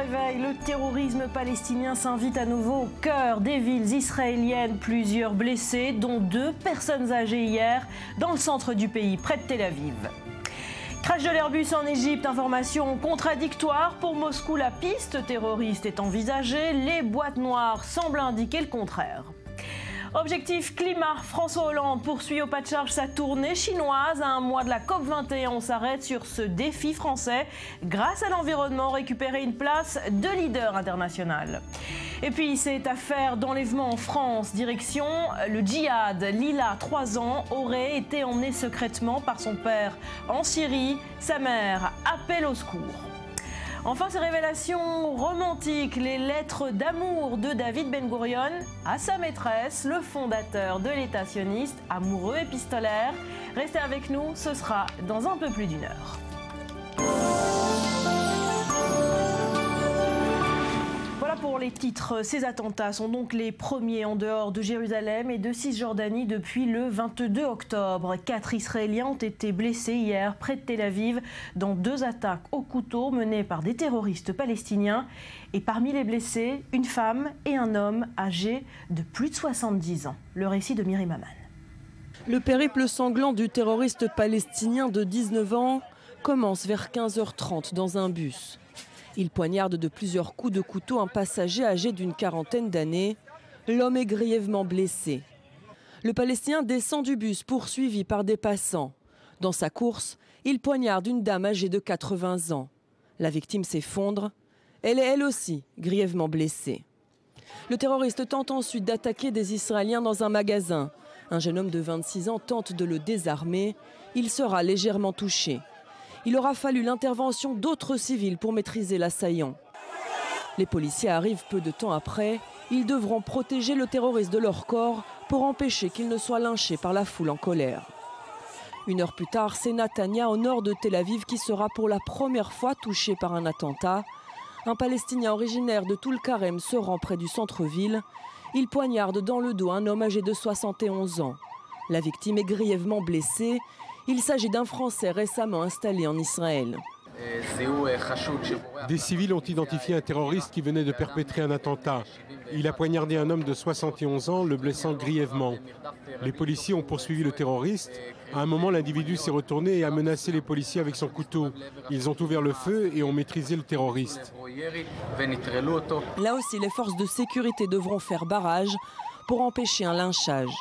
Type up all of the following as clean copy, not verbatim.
réveil, le terrorisme palestinien s'invite à nouveau au cœur des villes israéliennes. Plusieurs blessés, dont 2 personnes âgées hier, dans le centre du pays, près de Tel Aviv. Crash de l'Airbus en Égypte, information contradictoire. Pour Moscou, la piste terroriste est envisagée. Les boîtes noires semblent indiquer le contraire. Objectif climat, François Hollande poursuit au pas de charge sa tournée chinoise. À un mois de la COP21, on s'arrête sur ce défi français. Grâce à l'environnement, récupérer une place de leader international. Et puis, cette affaire d'enlèvement en France, direction le djihad. Lila, 3 ans, aurait été emmenée secrètement par son père en Syrie. Sa mère appelle au secours. Enfin, ces révélations romantiques, les lettres d'amour de David Ben Gourion à sa maîtresse, le fondateur de l'État sioniste, amoureux épistolaire. Restez avec nous, ce sera dans un peu plus d'1 heure. Voilà pour les titres. Ces attentats sont donc les premiers en dehors de Jérusalem et de Cisjordanie depuis le 22 octobre. 4 Israéliens ont été blessés hier près de Tel Aviv dans 2 attaques au couteau menées par des terroristes palestiniens. Et parmi les blessés, une femme et un homme âgés de plus de 70 ans. Le récit de Myriam Aman. Le périple sanglant du terroriste palestinien de 19 ans commence vers 15h30 dans un bus. Il poignarde de plusieurs coups de couteau un passager âgé d'une quarantaine d'années. L'homme est grièvement blessé. Le Palestinien descend du bus poursuivi par des passants. Dans sa course, il poignarde une dame âgée de 80 ans. La victime s'effondre. Elle est elle aussi grièvement blessée. Le terroriste tente ensuite d'attaquer des Israéliens dans un magasin. Un jeune homme de 26 ans tente de le désarmer. Il sera légèrement touché. Il aura fallu l'intervention d'autres civils pour maîtriser l'assaillant. Les policiers arrivent peu de temps après. Ils devront protéger le terroriste de leur corps pour empêcher qu'il ne soit lynché par la foule en colère. 1 heure plus tard, c'est Netanya, au nord de Tel Aviv, qui sera pour la première fois touché par un attentat. Un Palestinien originaire de Toul-Karem se rend près du centre-ville. Il poignarde dans le dos un homme âgé de 71 ans. La victime est grièvement blessée. Il s'agit d'un Français récemment installé en Israël. Des civils ont identifié un terroriste qui venait de perpétrer un attentat. Il a poignardé un homme de 71 ans, le blessant grièvement. Les policiers ont poursuivi le terroriste. À un moment, l'individu s'est retourné et a menacé les policiers avec son couteau. Ils ont ouvert le feu et ont maîtrisé le terroriste. Là aussi, les forces de sécurité devront faire barrage pour empêcher un lynchage.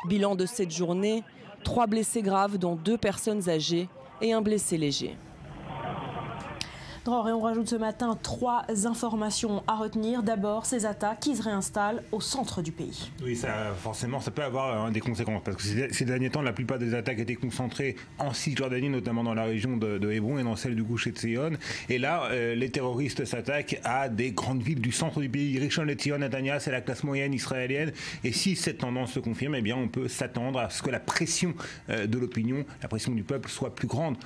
Bilan de cette journée, 3 blessés graves, dont 2 personnes âgées et un blessé léger. Et on rajoute ce matin 3 informations à retenir. D'abord, ces attaques qui se réinstallent au centre du pays. Oui, forcément, ça peut avoir des conséquences. Parce que ces derniers temps, la plupart des attaques étaient concentrées en Cisjordanie, notamment dans la région de Hébron et dans celle du Gush Etzion. Et là, les terroristes s'attaquent à des grandes villes du centre du pays. Rishon LeZion, Netanya, c'est la classe moyenne israélienne. Et si cette tendance se confirme, eh bien, on peut s'attendre à ce que la pression de l'opinion, la pression du peuple soit plus grande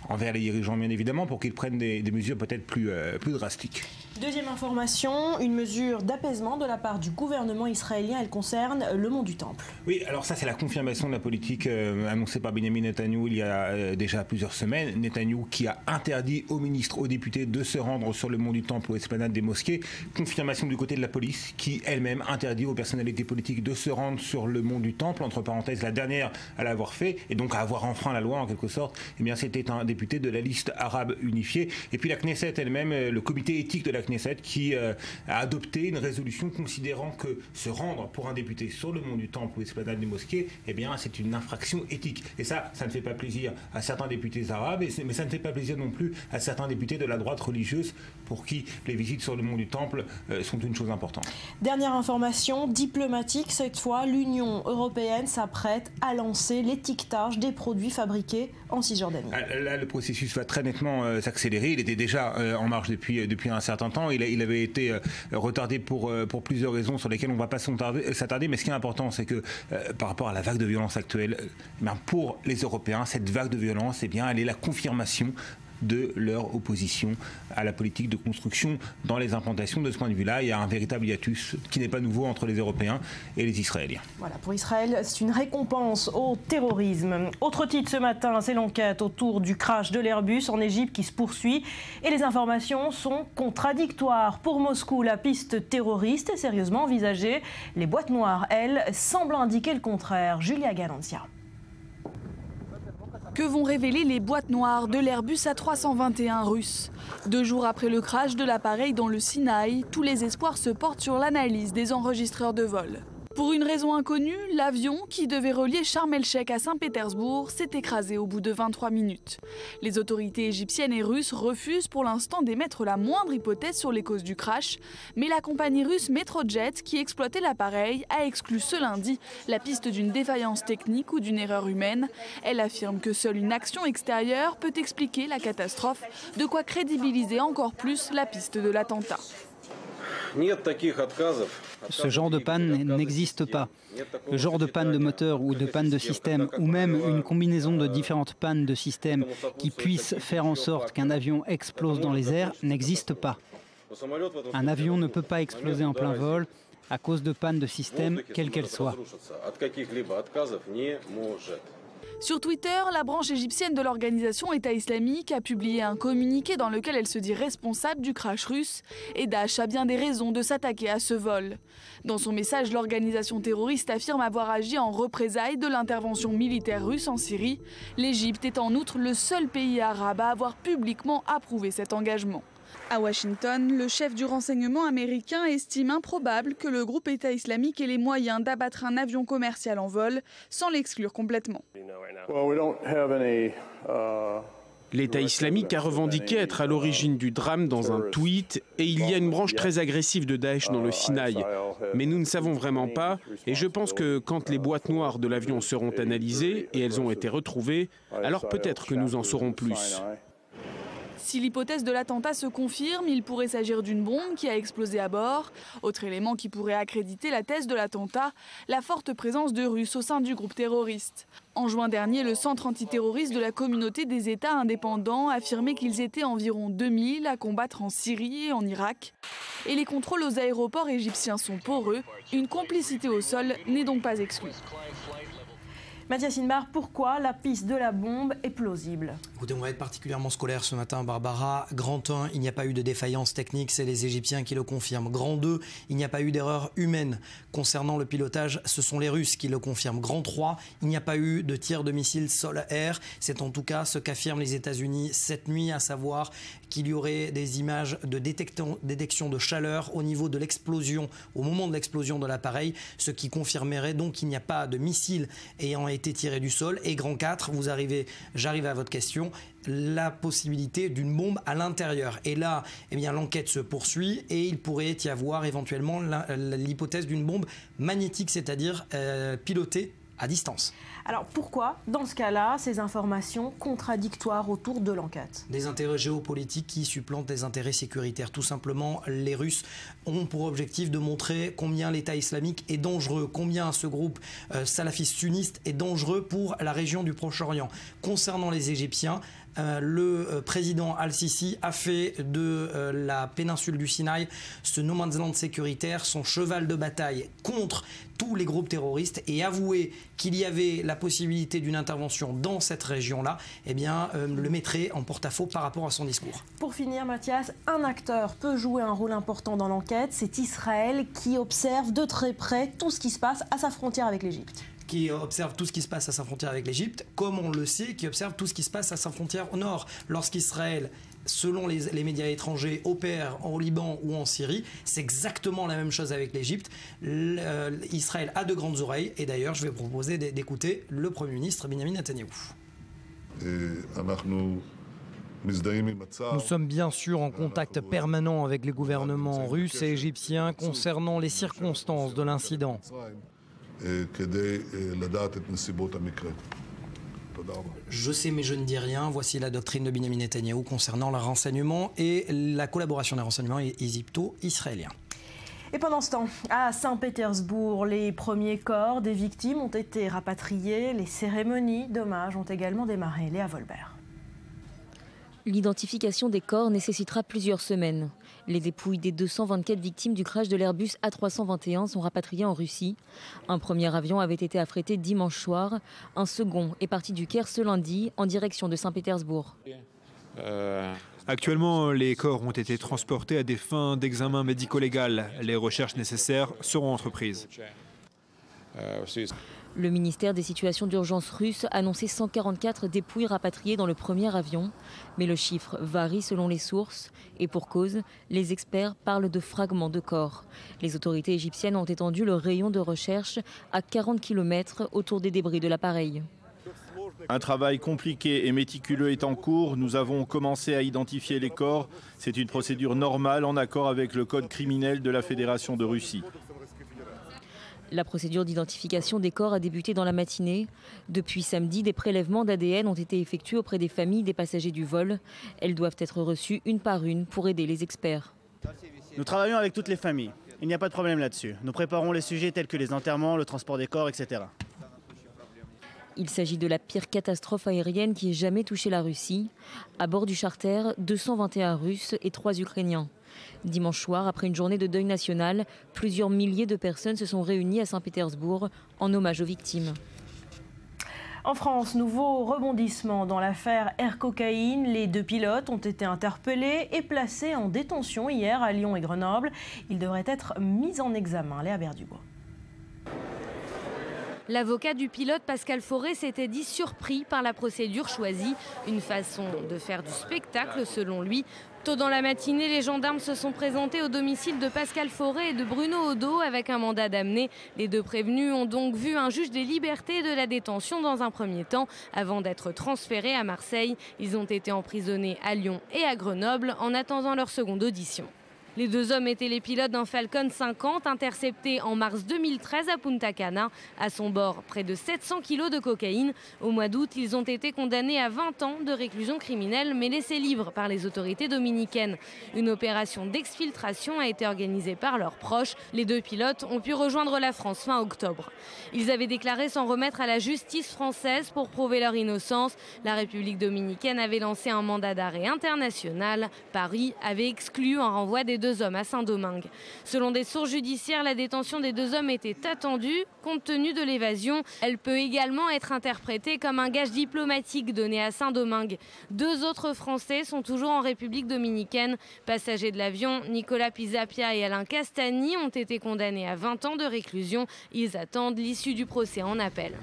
envers les dirigeants, bien évidemment, pour qu'ils prennent des mesures peut-être plus drastiques. Deuxième information, une mesure d'apaisement de la part du gouvernement israélien. Elle concerne le mont du Temple. Oui, alors ça, c'est la confirmation de la politique annoncée par Benjamin Netanyahou il y a déjà plusieurs semaines. Netanyahou qui a interdit aux ministres, aux députés de se rendre sur le mont du Temple, aux esplanades des mosquées. Confirmation du côté de la police qui, elle-même, interdit aux personnalités politiques de se rendre sur le mont du Temple. Entre parenthèses, la dernière à l'avoir fait et donc à avoir enfreint la loi en quelque sorte. Eh bien, c'était un député de la liste arabe unifiée. Et puis la Knesset elle-même, le comité éthique de la Knesset qui a adopté une résolution considérant que se rendre pour un député sur le mont du Temple ou esplanade des mosquées, eh bien c'est une infraction éthique. Et ça ne fait pas plaisir à certains députés arabes, mais ça ne fait pas plaisir non plus à certains députés de la droite religieuse pour qui les visites sur le mont du Temple sont une chose importante. Dernière information diplomatique, cette fois, l'Union européenne s'apprête à lancer l'étiquetage des produits fabriqués en Cisjordanie. Là, le processus va très nettement s'accélérer. Il était déjà en marche depuis un certain temps. Il avait été retardé pour plusieurs raisons sur lesquelles on ne va pas s'attarder. Mais ce qui est important, c'est que par rapport à la vague de violence actuelle, pour les Européens, cette vague de violence, elle est la confirmation de leur opposition à la politique de construction dans les implantations. De ce point de vue-là, il y a un véritable hiatus qui n'est pas nouveau entre les Européens et les Israéliens. Voilà, pour Israël, c'est une récompense au terrorisme. Autre titre ce matin, c'est l'enquête autour du crash de l'Airbus en Égypte qui se poursuit. Et les informations sont contradictoires. Pour Moscou, la piste terroriste est sérieusement envisagée. Les boîtes noires, elles, semblent indiquer le contraire. Julia Galancia. Que vont révéler les boîtes noires de l'Airbus A321 russe? 2 jours après le crash de l'appareil dans le Sinaï, tous les espoirs se portent sur l'analyse des enregistreurs de vol. Pour une raison inconnue, l'avion qui devait relier Sharm el-Sheikh à Saint-Pétersbourg s'est écrasé au bout de 23 minutes. Les autorités égyptiennes et russes refusent pour l'instant d'émettre la moindre hypothèse sur les causes du crash, mais la compagnie russe Metrojet, qui exploitait l'appareil, a exclu ce lundi la piste d'une défaillance technique ou d'une erreur humaine. Elle affirme que seule une action extérieure peut expliquer la catastrophe, de quoi crédibiliser encore plus la piste de l'attentat. Ce genre de panne n'existe pas. Le genre de panne de moteur ou de panne de système, ou même une combinaison de différentes pannes de système qui puissent faire en sorte qu'un avion explose dans les airs, n'existe pas. Un avion ne peut pas exploser en plein vol à cause de panne de système, quelle qu'elle soit. Sur Twitter, la branche égyptienne de l'organisation État islamique a publié un communiqué dans lequel elle se dit responsable du crash russe et Daesh a bien des raisons de s'attaquer à ce vol. Dans son message, l'organisation terroriste affirme avoir agi en représailles de l'intervention militaire russe en Syrie. L'Égypte est en outre le seul pays arabe à avoir publiquement approuvé cet engagement. À Washington, le chef du renseignement américain estime improbable que le groupe État islamique ait les moyens d'abattre un avion commercial en vol sans l'exclure complètement. L'État islamique a revendiqué être à l'origine du drame dans un tweet et il y a une branche très agressive de Daesh dans le Sinaï. Mais nous ne savons vraiment pas et je pense que quand les boîtes noires de l'avion seront analysées et elles ont été retrouvées, alors peut-être que nous en saurons plus. Si l'hypothèse de l'attentat se confirme, il pourrait s'agir d'une bombe qui a explosé à bord. Autre élément qui pourrait accréditer la thèse de l'attentat, la forte présence de Russes au sein du groupe terroriste. En juin dernier, le centre antiterroriste de la communauté des États indépendants affirmait qu'ils étaient environ 2000 à combattre en Syrie et en Irak. Et les contrôles aux aéroports égyptiens sont poreux. Une complicité au sol n'est donc pas exclue. Mathias Inbar, pourquoi la piste de la bombe est plausible? Écoutez, on va être particulièrement scolaire ce matin, Barbara. Grand 1, il n'y a pas eu de défaillance technique, c'est les Égyptiens qui le confirment. Grand 2, il n'y a pas eu d'erreur humaine. Concernant le pilotage, ce sont les Russes qui le confirment. Grand 3, il n'y a pas eu de tir de missiles sol-air. C'est en tout cas ce qu'affirment les États-Unis cette nuit, à savoir qu'il y aurait des images de détection de chaleur au niveau de l'explosion, au moment de l'explosion de l'appareil, ce qui confirmerait donc qu'il n'y a pas de missiles ayant été tirés du sol. Et grand 4, j'arrive à votre question, la possibilité d'une bombe à l'intérieur. Et là, eh bien, l'enquête se poursuit et il pourrait y avoir éventuellement l'hypothèse d'une bombe magnétique, c'est-à-dire pilotée à distance. Alors pourquoi, dans ce cas-là, ces informations contradictoires autour de l'enquête? Des intérêts géopolitiques qui supplantent des intérêts sécuritaires. Tout simplement, les Russes ont pour objectif de montrer combien l'État islamique est dangereux, combien ce groupe salafiste sunniste est dangereux pour la région du Proche-Orient. Concernant les Égyptiens, le président Al-Sisi a fait de la péninsule du Sinaï ce no man's land sécuritaire, son cheval de bataille contre tous les groupes terroristes, et avouer qu'il y avait la possibilité d'une intervention dans cette région-là, eh bien, le mettrait en porte-à-faux par rapport à son discours. Pour finir, Mathias, un acteur peut jouer un rôle important dans l'enquête, c'est Israël qui observe de très près tout ce qui se passe à sa frontière avec l'Égypte. Qui observe tout ce qui se passe à sa frontière avec l'Égypte, comme on le sait, qui observe tout ce qui se passe à sa frontière au nord. Lorsqu'Israël, selon les médias étrangers, opère au Liban ou en Syrie, c'est exactement la même chose avec l'Égypte. Israël a de grandes oreilles, et d'ailleurs, je vais proposer d'écouter le Premier ministre Benjamin Netanyahou. Nous sommes bien sûr en contact permanent avec les gouvernements russes et égyptiens concernant les circonstances de l'incident. Je sais mais je ne dis rien, voici la doctrine de Benjamin Netanyahou concernant le renseignement et la collaboration des renseignements égypto-israéliens. Et pendant ce temps, à Saint-Pétersbourg, les premiers corps des victimes ont été rapatriés. Les cérémonies d'hommage ont également démarré. Léa Volbert. L'identification des corps nécessitera plusieurs semaines. Les dépouilles des 224 victimes du crash de l'Airbus A321 sont rapatriées en Russie. Un premier avion avait été affrété dimanche soir. Un second est parti du Caire ce lundi en direction de Saint-Pétersbourg. Actuellement, les corps ont été transportés à des fins d'examen médico-légal. Les recherches nécessaires seront entreprises. Le ministère des situations d'urgence russe a annoncé 144 dépouilles rapatriées dans le premier avion. Mais le chiffre varie selon les sources. Et pour cause, les experts parlent de fragments de corps. Les autorités égyptiennes ont étendu le rayon de recherche à 40 km autour des débris de l'appareil. Un travail compliqué et méticuleux est en cours. Nous avons commencé à identifier les corps. C'est une procédure normale en accord avec le code criminel de la Fédération de Russie. La procédure d'identification des corps a débuté dans la matinée. Depuis samedi, des prélèvements d'ADN ont été effectués auprès des familles des passagers du vol. Elles doivent être reçues une par une pour aider les experts. Nous travaillons avec toutes les familles. Il n'y a pas de problème là-dessus. Nous préparons les sujets tels que les enterrements, le transport des corps, etc. Il s'agit de la pire catastrophe aérienne qui ait jamais touché la Russie. À bord du charter, 221 Russes et 3 Ukrainiens. Dimanche soir, après une journée de deuil national, plusieurs milliers de personnes se sont réunies à Saint-Pétersbourg en hommage aux victimes. En France, nouveau rebondissement dans l'affaire Air Cocaïne. Les 2 pilotes ont été interpellés et placés en détention hier à Lyon et Grenoble. Ils devraient être mis en examen. Léa Berdubois. L'avocat du pilote Pascal Fauré s'était dit surpris par la procédure choisie. Une façon de faire du spectacle selon lui. Tôt dans la matinée, les gendarmes se sont présentés au domicile de Pascal Fauré et de Bruno Odo avec un mandat d'amener. Les 2 prévenus ont donc vu un juge des libertés de la détention dans un premier temps avant d'être transférés à Marseille. Ils ont été emprisonnés à Lyon et à Grenoble en attendant leur seconde audition. Les 2 hommes étaient les pilotes d'un Falcon 50 intercepté en mars 2013 à Punta Cana. À son bord, près de 700 kilos de cocaïne. Au mois d'août, ils ont été condamnés à 20 ans de réclusion criminelle, mais laissés libres par les autorités dominicaines. Une opération d'exfiltration a été organisée par leurs proches. Les 2 pilotes ont pu rejoindre la France fin octobre. Ils avaient déclaré s'en remettre à la justice française pour prouver leur innocence. La République dominicaine avait lancé un mandat d'arrêt international. Paris avait exclu un renvoi des 2 hommes à Saint-Domingue. Selon des sources judiciaires, la détention des 2 hommes était attendue compte tenu de l'évasion. Elle peut également être interprétée comme un gage diplomatique donné à Saint-Domingue. 2 autres Français sont toujours en République dominicaine. Passagers de l'avion, Nicolas Pisapia et Alain Castagny ont été condamnés à 20 ans de réclusion. Ils attendent l'issue du procès en appel.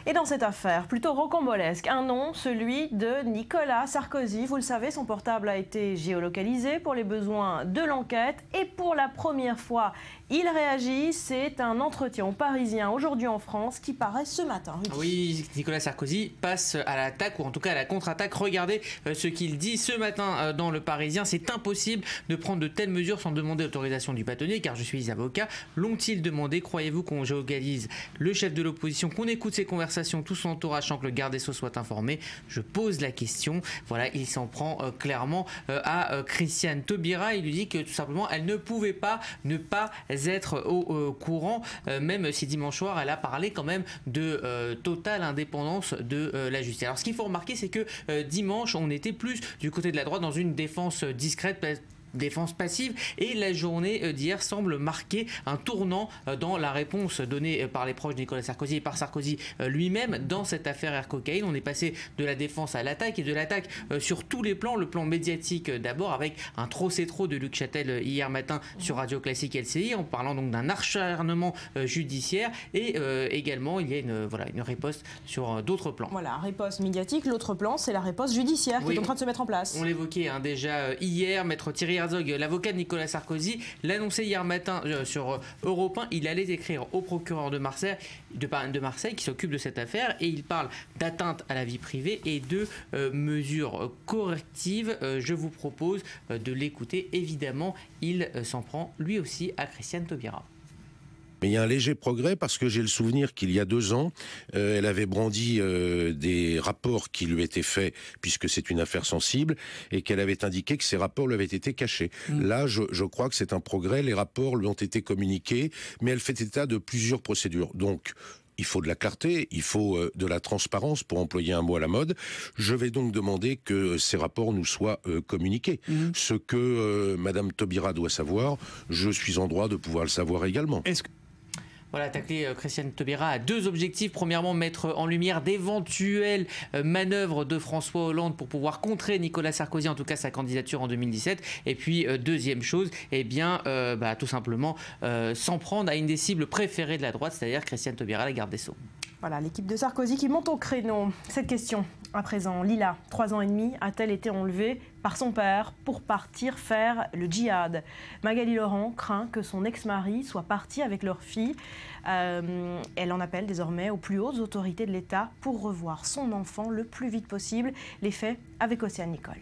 Et dans cette affaire, plutôt rocambolesque, un nom, celui de Nicolas Sarkozy. Vous le savez, son portable a été géolocalisé pour les besoins de l'enquête. Et pour la première fois, il réagit. C'est un entretien aux Parisiens aujourd'hui en France qui paraît ce matin. Oui, Nicolas Sarkozy passe à l'attaque, ou en tout cas à la contre-attaque. Regardez ce qu'il dit ce matin dans Le Parisien. C'est impossible de prendre de telles mesures sans demander l'autorisation du bâtonnier, car je suis avocat. L'ont-ils demandé? Croyez-vous qu'on géolocalise le chef de l'opposition, qu'on écoute ses conversations, tout son entourage sans que le garde des Sceaux soit informé? Je pose la question. Voilà, il s'en prend clairement à Christiane Taubira. Il lui dit que tout simplement elle ne pouvait pas ne pas être au courant, même si dimanche soir elle a parlé quand même de totale indépendance de la justice. Alors ce qu'il faut remarquer, c'est que dimanche on était plus du côté de la droite dans une défense discrète, défense passive, et la journée d'hier semble marquer un tournant dans la réponse donnée par les proches de Nicolas Sarkozy et par Sarkozy lui-même dans cette affaire Air Cocaïne. On est passé de la défense à l'attaque, et de l'attaque sur tous les plans. Le plan médiatique d'abord avec un trop c'est trop de Luc Châtel hier matin sur Radio Classique LCI, en parlant donc d'un acharnement judiciaire, et également il y a une riposte sur d'autres plans. Voilà, riposte médiatique. L'autre plan, c'est la riposte judiciaire qui est en train de se mettre en place. On l'évoquait déjà hier, maître Thierry Herzog, l'avocat de Nicolas Sarkozy, l'annonçait hier matin sur Europe 1. Il allait écrire au procureur de Marseille qui s'occupe de cette affaire, et il parle d'atteinte à la vie privée et de mesures correctives. Je vous propose de l'écouter. Évidemment, il s'en prend lui aussi à Christiane Taubira. Mais il y a un léger progrès, parce que j'ai le souvenir qu'il y a 2 ans, elle avait brandi des rapports qui lui étaient faits, puisque c'est une affaire sensible, et qu'elle avait indiqué que ces rapports lui avaient été cachés. Là, je crois que c'est un progrès. Les rapports lui ont été communiqués, mais elle fait état de plusieurs procédures. Donc, il faut de la clarté, il faut de la transparence, pour employer un mot à la mode. Je vais donc demander que ces rapports nous soient communiqués. Ce que Madame Taubira doit savoir, je suis en droit de pouvoir le savoir également. Voilà, tacler Christiane Taubira a deux objectifs. Premièrement, mettre en lumière d'éventuelles manœuvres de François Hollande pour pouvoir contrer Nicolas Sarkozy, en tout cas sa candidature en 2017. Et puis, deuxième chose, eh bien, tout simplement s'en prendre à une des cibles préférées de la droite, c'est-à-dire Christiane Taubira, la garde des Sceaux. Voilà, l'équipe de Sarkozy qui monte au créneau. Cette question, à présent, Lila, 3 ans et demi, a-t-elle été enlevée par son père pour partir faire le djihad? Magali Laurent craint que son ex-mari soit parti avec leur fille. Elle en appelle désormais aux plus hautes autorités de l'État pour revoir son enfant le plus vite possible. Les faits avec Océane Nicole.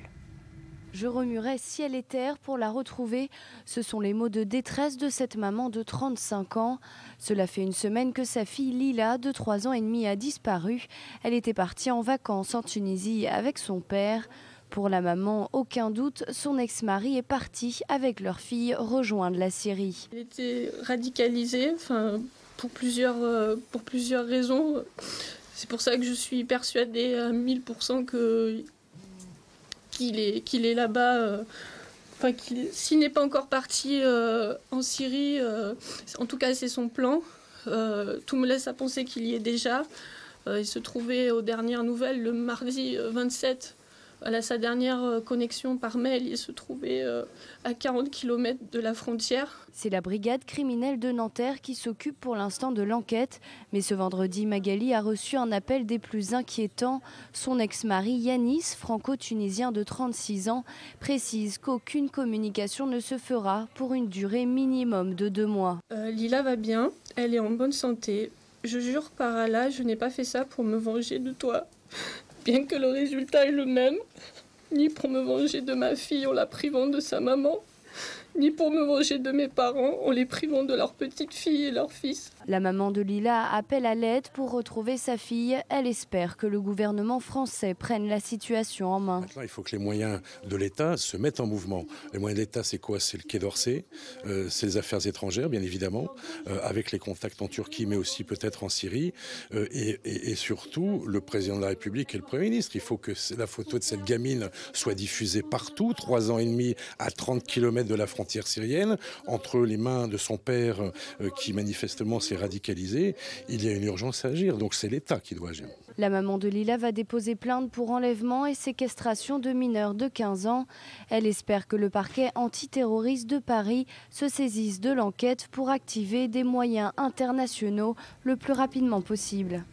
Je remuerai ciel et terre pour la retrouver. Ce sont les mots de détresse de cette maman de 35 ans. Cela fait une semaine que sa fille Lila, de 3 ans et demi, a disparu. Elle était partie en vacances en Tunisie avec son père. Pour la maman, aucun doute, son ex-mari est parti avec leur fille rejoindre la Syrie. Il était radicalisé, pour plusieurs raisons. C'est pour ça que je suis persuadée à 1000% qu'il est là-bas, s'il n'est pas encore parti en Syrie, en tout cas c'est son plan. Tout me laisse à penser qu'il y est déjà. Il se trouvait aux dernières nouvelles le mardi 27. À sa dernière connexion par mail, il se trouvait à 40 km de la frontière. C'est la brigade criminelle de Nanterre qui s'occupe pour l'instant de l'enquête. Mais ce vendredi, Magali a reçu un appel des plus inquiétants. Son ex-mari Yanis, franco-tunisien de 36 ans, précise qu'aucune communication ne se fera pour une durée minimum de 2 mois. Lila va bien, elle est en bonne santé. Je jure par Allah, je n'ai pas fait ça pour me venger de toi. Bien que le résultat est le même, ni pour me venger de ma fille en la privant de sa maman, ni pour me venger de mes parents en les privant de leur petite fille et leur fils. La maman de Lila appelle à l'aide pour retrouver sa fille. Elle espère que le gouvernement français prenne la situation en main. Maintenant, il faut que les moyens de l'État se mettent en mouvement. Les moyens de l'État, c'est quoi? C'est le Quai d'Orsay, c'est les affaires étrangères, bien évidemment, avec les contacts en Turquie, mais aussi peut-être en Syrie, et surtout le président de la République et le Premier ministre. Il faut que la photo de cette gamine soit diffusée partout, 3 ans et demi à 30 km de la frontière syrienne, entre les mains de son père qui manifestement s'est radicalisé. Il y a une urgence à agir, donc c'est l'État qui doit agir. La maman de Lila va déposer plainte pour enlèvement et séquestration de mineurs de 15 ans. Elle espère que le parquet antiterroriste de Paris se saisisse de l'enquête pour activer des moyens internationaux le plus rapidement possible.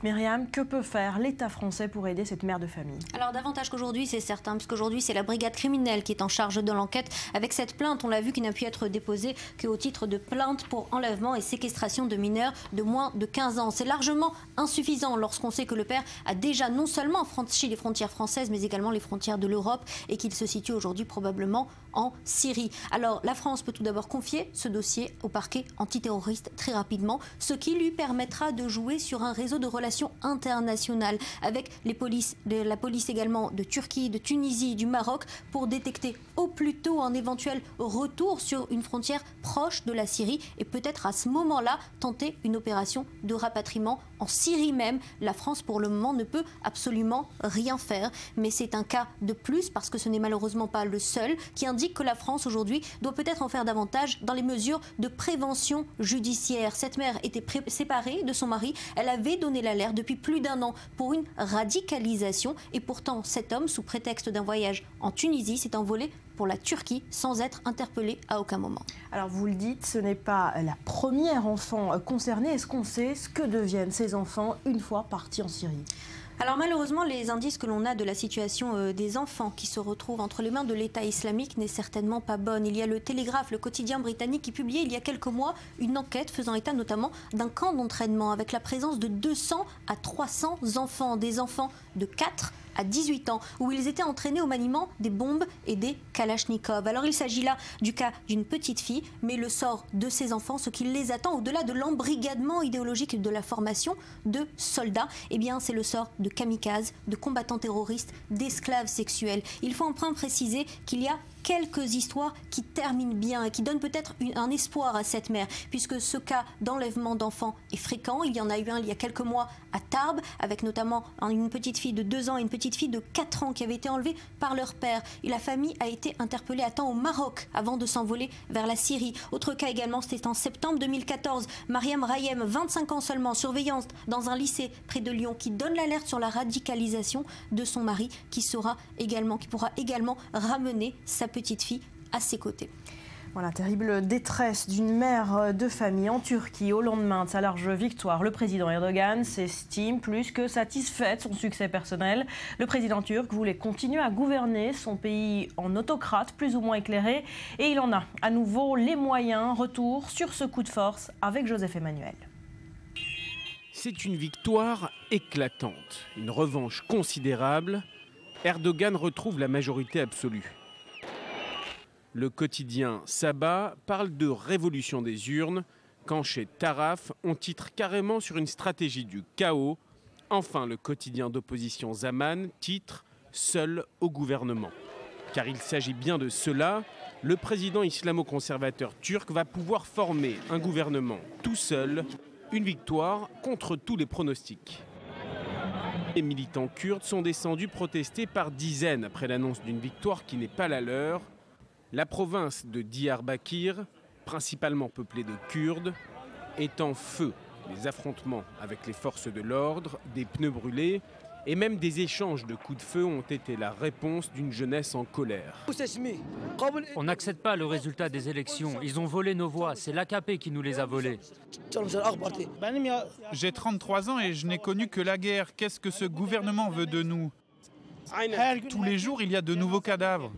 Myriam, que peut faire l'État français pour aider cette mère de famille? Alors davantage qu'aujourd'hui, c'est certain, puisqu'aujourd'hui c'est la brigade criminelle qui est en charge de l'enquête avec cette plainte, on l'a vu, qui n'a pu être déposée qu'au titre de plainte pour enlèvement et séquestration de mineurs de moins de 15 ans. C'est largement insuffisant lorsqu'on sait que le père a déjà non seulement franchi les frontières françaises, mais également les frontières de l'Europe et qu'il se situe aujourd'hui probablement en Syrie. Alors la France peut tout d'abord confier ce dossier au parquet antiterroriste très rapidement, ce qui lui permettra de jouer sur un réseau de relations internationales avec la police également de Turquie, de Tunisie, du Maroc pour détecter au plus tôt un éventuel retour sur une frontière proche de la Syrie et peut-être à ce moment-là tenter une opération de rapatriement en Syrie même. La France pour le moment ne peut absolument rien faire, mais c'est un cas de plus parce que ce n'est malheureusement pas le seul qui indique que la France aujourd'hui doit peut-être en faire davantage dans les mesures de prévention judiciaire. Cette mère était séparée de son mari, elle avait donné l'alerte depuis plus d'1 an pour une radicalisation et pourtant cet homme, sous prétexte d'un voyage en Tunisie, s'est envolé pour la Turquie sans être interpellé à aucun moment. Alors vous le dites, ce n'est pas la première enfant concernée. Est-ce qu'on sait ce que deviennent ces enfants une fois partis en Syrie ? Alors malheureusement, les indices que l'on a de la situation des enfants qui se retrouvent entre les mains de l'État islamique n'est certainement pas bonne. Il y a le Télégraphe, le quotidien britannique, qui publiait il y a quelques mois une enquête faisant état notamment d'un camp d'entraînement avec la présence de 200 à 300 enfants, des enfants de 4 à 18 ans, où ils étaient entraînés au maniement des bombes et des kalachnikovs. Alors il s'agit là du cas d'une petite fille, mais le sort de ces enfants, ce qui les attend au-delà de l'embrigadement idéologique de la formation de soldats, eh bien c'est le sort de kamikazes, de combattants terroristes, d'esclaves sexuels. Il faut enfin préciser qu'il y a quelques histoires qui terminent bien et qui donnent peut-être un espoir à cette mère, puisque ce cas d'enlèvement d'enfants est fréquent. Il y en a eu un il y a quelques mois à Tarbes, avec notamment une petite fille de 2 ans et une petite fille de 4 ans qui avaient été enlevées par leur père. Et la famille a été interpellée à temps au Maroc avant de s'envoler vers la Syrie. Autre cas également, c'était en septembre 2014. Mariam Rayem, 25 ans seulement, surveillante dans un lycée près de Lyon, qui donne l'alerte sur la radicalisation de son mari, qui pourra également ramener sa petite fille à ses côtés. Voilà, terrible détresse d'une mère de famille en Turquie au lendemain de sa large victoire. Le président Erdogan s'estime plus que satisfait de son succès personnel. Le président turc voulait continuer à gouverner son pays en autocrate, plus ou moins éclairé. Et il en a à nouveau les moyens. Retour sur ce coup de force avec Joseph Emmanuel. C'est une victoire éclatante, une revanche considérable. Erdogan retrouve la majorité absolue. Le quotidien Sabah parle de révolution des urnes, quand chez Taraf, on titre carrément sur une stratégie du chaos. Enfin, le quotidien d'opposition Zaman titre « Seul au gouvernement ». Car il s'agit bien de cela, le président islamo-conservateur turc va pouvoir former un gouvernement tout seul, une victoire contre tous les pronostics. Les militants kurdes sont descendus protester par dizaines après l'annonce d'une victoire qui n'est pas la leur. La province de Diyarbakir, principalement peuplée de Kurdes, est en feu. Les affrontements avec les forces de l'ordre, des pneus brûlés et même des échanges de coups de feu ont été la réponse d'une jeunesse en colère. On n'accepte pas le résultat des élections. Ils ont volé nos voix. C'est l'AKP qui nous les a volées. J'ai 33 ans et je n'ai connu que la guerre. Qu'est-ce que ce gouvernement veut de nous? Tous les jours, il y a de nouveaux cadavres.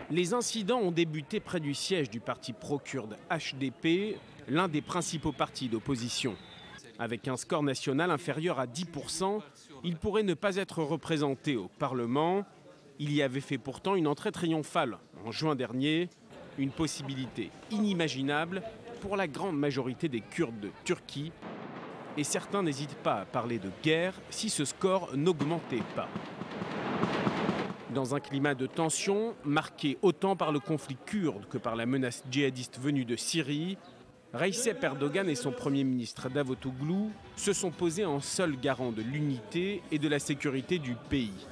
Les incidents ont débuté près du siège du parti pro-kurde HDP, l'un des principaux partis d'opposition. Avec un score national inférieur à 10%, il pourrait ne pas être représenté au Parlement. Il y avait fait pourtant une entrée triomphale en juin dernier, une possibilité inimaginable pour la grande majorité des Kurdes de Turquie. Et certains n'hésitent pas à parler de guerre si ce score n'augmentait pas. Dans un climat de tension, marqué autant par le conflit kurde que par la menace djihadiste venue de Syrie, Recep Erdogan et son Premier ministre Davutoglu se sont posés en seul garant de l'unité et de la sécurité du pays.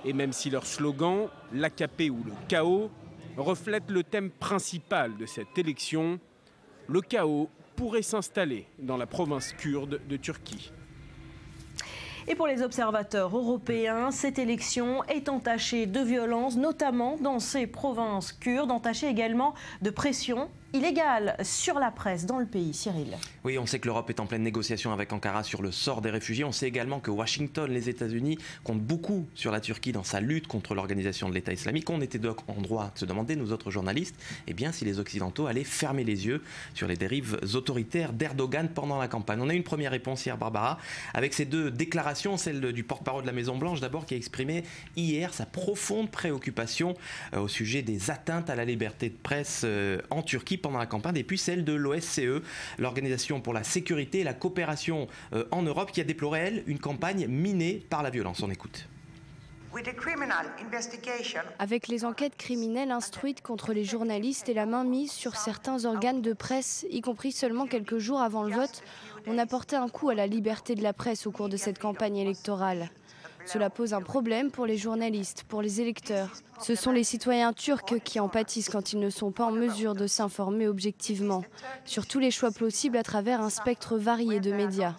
Et même si leur slogan, l'AKP ou le chaos, reflète le thème principal de cette élection, le chaos pourrait s'installer dans la province kurde de Turquie. Et pour les observateurs européens, cette élection est entachée de violence, notamment dans ces provinces kurdes, entachée également de pression illégale sur la presse dans le pays. Cyril. Oui, on sait que l'Europe est en pleine négociation avec Ankara sur le sort des réfugiés. On sait également que Washington, les États-Unis, comptent beaucoup sur la Turquie dans sa lutte contre l'organisation de l'État islamique. On était donc en droit de se demander, nous autres journalistes, si les Occidentaux allaient fermer les yeux sur les dérives autoritaires d'Erdogan pendant la campagne. On a eu une première réponse hier, Barbara, avec ces deux déclarations, celle du porte-parole de la Maison-Blanche d'abord, qui a exprimé hier sa profonde préoccupation au sujet des atteintes à la liberté de presse en Turquie pendant la campagne, et puis celle de l'OSCE, l'Organisation pour la sécurité et la coopération en Europe, qui a déploré, elle, une campagne minée par la violence. On écoute. Avec les enquêtes criminelles instruites contre les journalistes et la mainmise sur certains organes de presse, y compris seulement quelques jours avant le vote, on a porté un coup à la liberté de la presse au cours de cette campagne électorale. Cela pose un problème pour les journalistes, pour les électeurs. Ce sont les citoyens turcs qui en pâtissent quand ils ne sont pas en mesure de s'informer objectivement sur tous les choix possibles à travers un spectre varié de médias.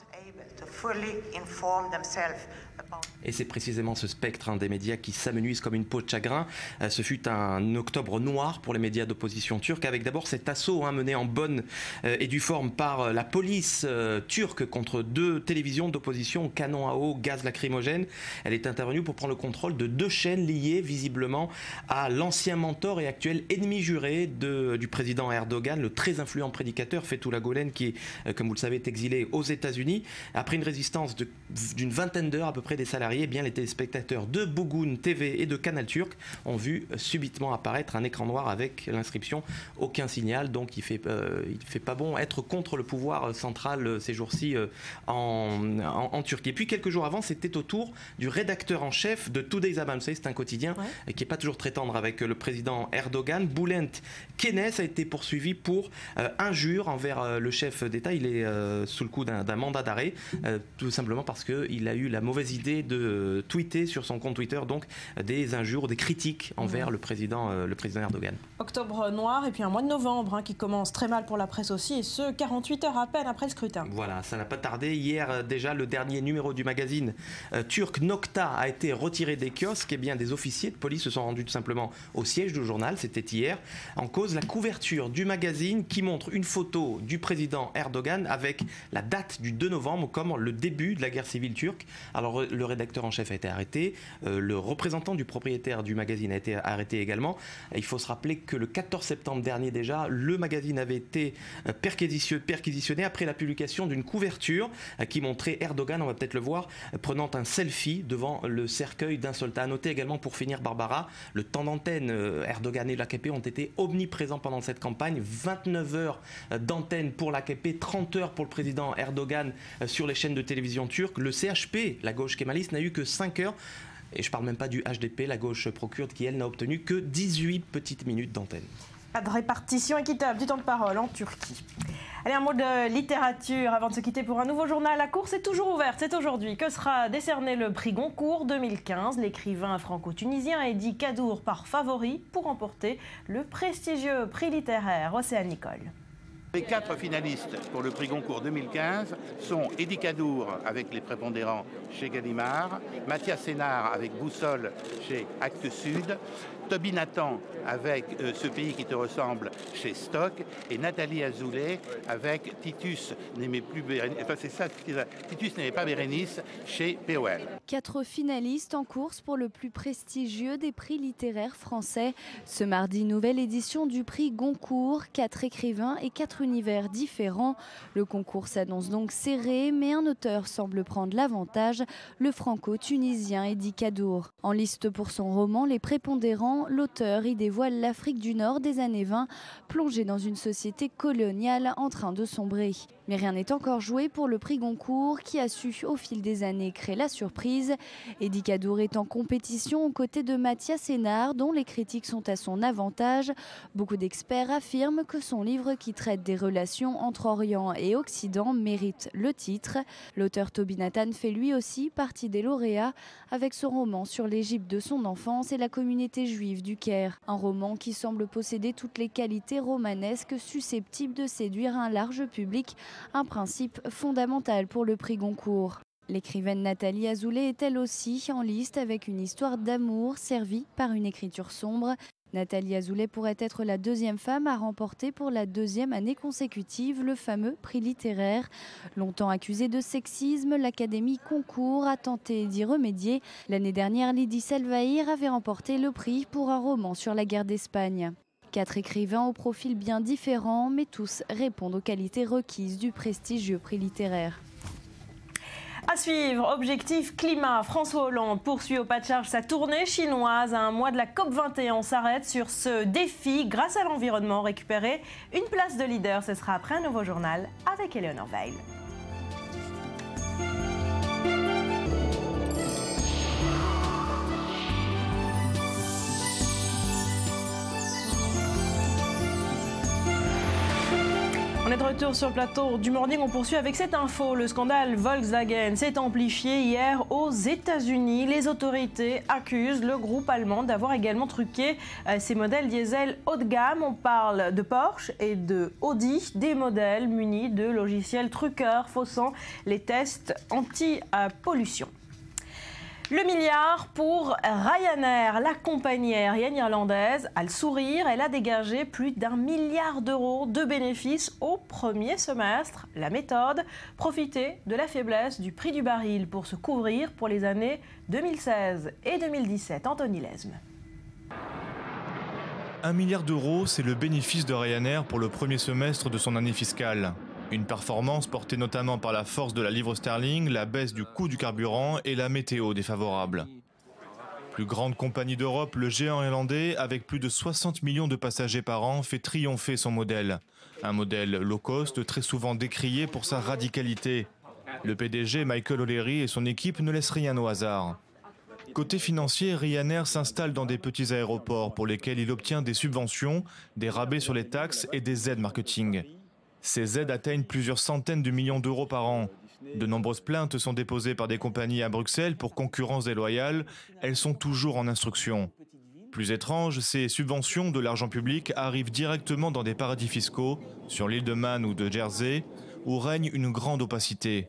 Et c'est précisément ce spectre des médias qui s'amenuise comme une peau de chagrin. Ce fut un octobre noir pour les médias d'opposition turque, avec d'abord cet assaut mené en bonne et due forme par la police turque contre 2 télévisions d'opposition, canon à eau, gaz lacrymogène. Elle est intervenue pour prendre le contrôle de 2 chaînes liées visiblement à l'ancien mentor et actuel ennemi juré du président Erdogan, le très influent prédicateur Fethullah Gülen, qui, comme vous le savez, est exilé aux États-Unis. Après une résistance d'une vingtaine d'heures à peu près des salariés salariés, eh bien, les téléspectateurs de Bugün TV et de Canal Turc ont vu subitement apparaître un écran noir avec l'inscription « Aucun signal ». Donc il fait pas bon être contre le pouvoir central ces jours-ci en Turquie. Et puis quelques jours avant, c'était au tour du rédacteur en chef de Today Zaman. Vous savez, c'est un quotidien qui n'est pas toujours très tendre avec le président Erdogan. Bülent Kenes a été poursuivi pour injure envers le chef d'État. Il est sous le coup d'un mandat d'arrêt, tout simplement parce qu'il a eu la mauvaise idée de tweeter sur son compte Twitter donc des injures, des critiques envers le président Erdogan. Octobre noir et puis un mois de novembre qui commence très mal pour la presse aussi, et ce 48 heures à peine après le scrutin. Voilà, ça n'a pas tardé. Hier déjà, le dernier numéro du magazine turc Nokta a été retiré des kiosques. Eh bien, des officiers de police se sont rendus tout simplement au siège du journal, c'était hier. En cause, la couverture du magazine qui montre une photo du président Erdogan avec la date du 2 novembre comme le début de la guerre civile turque. Alors le rédacteur en chef a été arrêté, le représentant du propriétaire du magazine a été arrêté également. Il faut se rappeler que le 14 septembre dernier déjà, le magazine avait été perquisitionné après la publication d'une couverture qui montrait Erdogan, on va peut-être le voir, prenant un selfie devant le cercueil d'un soldat. À noter également, pour finir, Barbara, le temps d'antenne, Erdogan et l'AKP ont été omniprésents pendant cette campagne. 29 heures d'antenne pour l'AKP, 30 heures pour le président Erdogan sur les chaînes de télévision turques. Le CHP, la gauche kémaliste, n'a eu que 5 heures. Et je ne parle même pas du HDP, la gauche pro-kurde, qui elle n'a obtenu que 18 petites minutes d'antenne. Pas de répartition équitable du temps de parole en Turquie. Allez, un mot de littérature avant de se quitter pour un nouveau journal. La course est toujours ouverte. C'est aujourd'hui que sera décerné le prix Goncourt 2015. L'écrivain franco-tunisien Eddie Kadour part favori pour remporter le prestigieux prix littéraire. Océane Nicole. Les 4 finalistes pour le prix Goncourt 2015 sont Eddie Kadour avec Les Prépondérants chez Gallimard, Mathias Sénard avec Boussole chez Actes Sud, Toby Nathan avec Ce pays qui te ressemble chez Stock et Nathalie Azoulay avec Titus n'aimait plus Bérénice, enfin c'est ça, Titus n'aimait pas Bérénice chez POL. 4 finalistes en course pour le plus prestigieux des prix littéraires français. Ce mardi, nouvelle édition du prix Goncourt, 4 écrivains et 4 univers différents. Le concours s'annonce donc serré, mais un auteur semble prendre l'avantage, le franco-tunisien Eddie Kadour. En liste pour son roman Les Prépondérants, l'auteur y dévoile l'Afrique du Nord des années 20, plongée dans une société coloniale en train de sombrer. Mais rien n'est encore joué pour le prix Goncourt qui a su au fil des années créer la surprise. Eddie Kadour est en compétition aux côtés de Mathias Sénard dont les critiques sont à son avantage. Beaucoup d'experts affirment que son livre qui traite des relations entre Orient et Occident mérite le titre. L'auteur Toby Nathan fait lui aussi partie des lauréats avec son roman sur l'Égypte de son enfance et la communauté juive du Caire. Un roman qui semble posséder toutes les qualités romanesques susceptibles de séduire un large public. Un principe fondamental pour le prix Goncourt. L'écrivaine Nathalie Azoulay est elle aussi en liste avec une histoire d'amour servie par une écriture sombre. Nathalie Azoulay pourrait être la 2e femme à remporter pour la 2e année consécutive le fameux prix littéraire. Longtemps accusée de sexisme, l'Académie Goncourt a tenté d'y remédier. L'année dernière, Lydie Selvaïr avait remporté le prix pour un roman sur la guerre d'Espagne. 4 écrivains au profil bien différents, mais tous répondent aux qualités requises du prestigieux prix littéraire. À suivre, objectif climat. François Hollande poursuit au pas de charge sa tournée chinoise. À un mois de la COP21, on s'arrête sur ce défi. Grâce à l'environnement, récupérer une place de leader. Ce sera après un nouveau journal avec Éléonore Veil. On est de retour sur le plateau du Morning. On poursuit avec cette info. Le scandale Volkswagen s'est amplifié hier aux États-Unis. Les autorités accusent le groupe allemand d'avoir également truqué ses modèles diesel haut de gamme. On parle de Porsche et de Audi, des modèles munis de logiciels truqueurs faussant les tests anti-pollution. Le milliard pour Ryanair. La compagnie aérienne irlandaise a le sourire. Elle a dégagé plus d'1 milliard d'euros de bénéfices au premier semestre. La méthode, profiter de la faiblesse du prix du baril pour se couvrir pour les années 2016 et 2017. Anthony Lesme. 1 milliard d'euros, c'est le bénéfice de Ryanair pour le premier semestre de son année fiscale. Une performance portée notamment par la force de la livre sterling, la baisse du coût du carburant et la météo défavorable. Plus grande compagnie d'Europe, le géant irlandais, avec plus de 60 millions de passagers par an, fait triompher son modèle. Un modèle low cost très souvent décrié pour sa radicalité. Le PDG Michael O'Leary et son équipe ne laissent rien au hasard. Côté financier, Ryanair s'installe dans des petits aéroports pour lesquels il obtient des subventions, des rabais sur les taxes et des aides marketing. Ces aides atteignent plusieurs centaines de millions d'euros par an. De nombreuses plaintes sont déposées par des compagnies à Bruxelles pour concurrence déloyale. Elles sont toujours en instruction. Plus étrange, ces subventions de l'argent public arrivent directement dans des paradis fiscaux, sur l'île de Man ou de Jersey, où règne une grande opacité.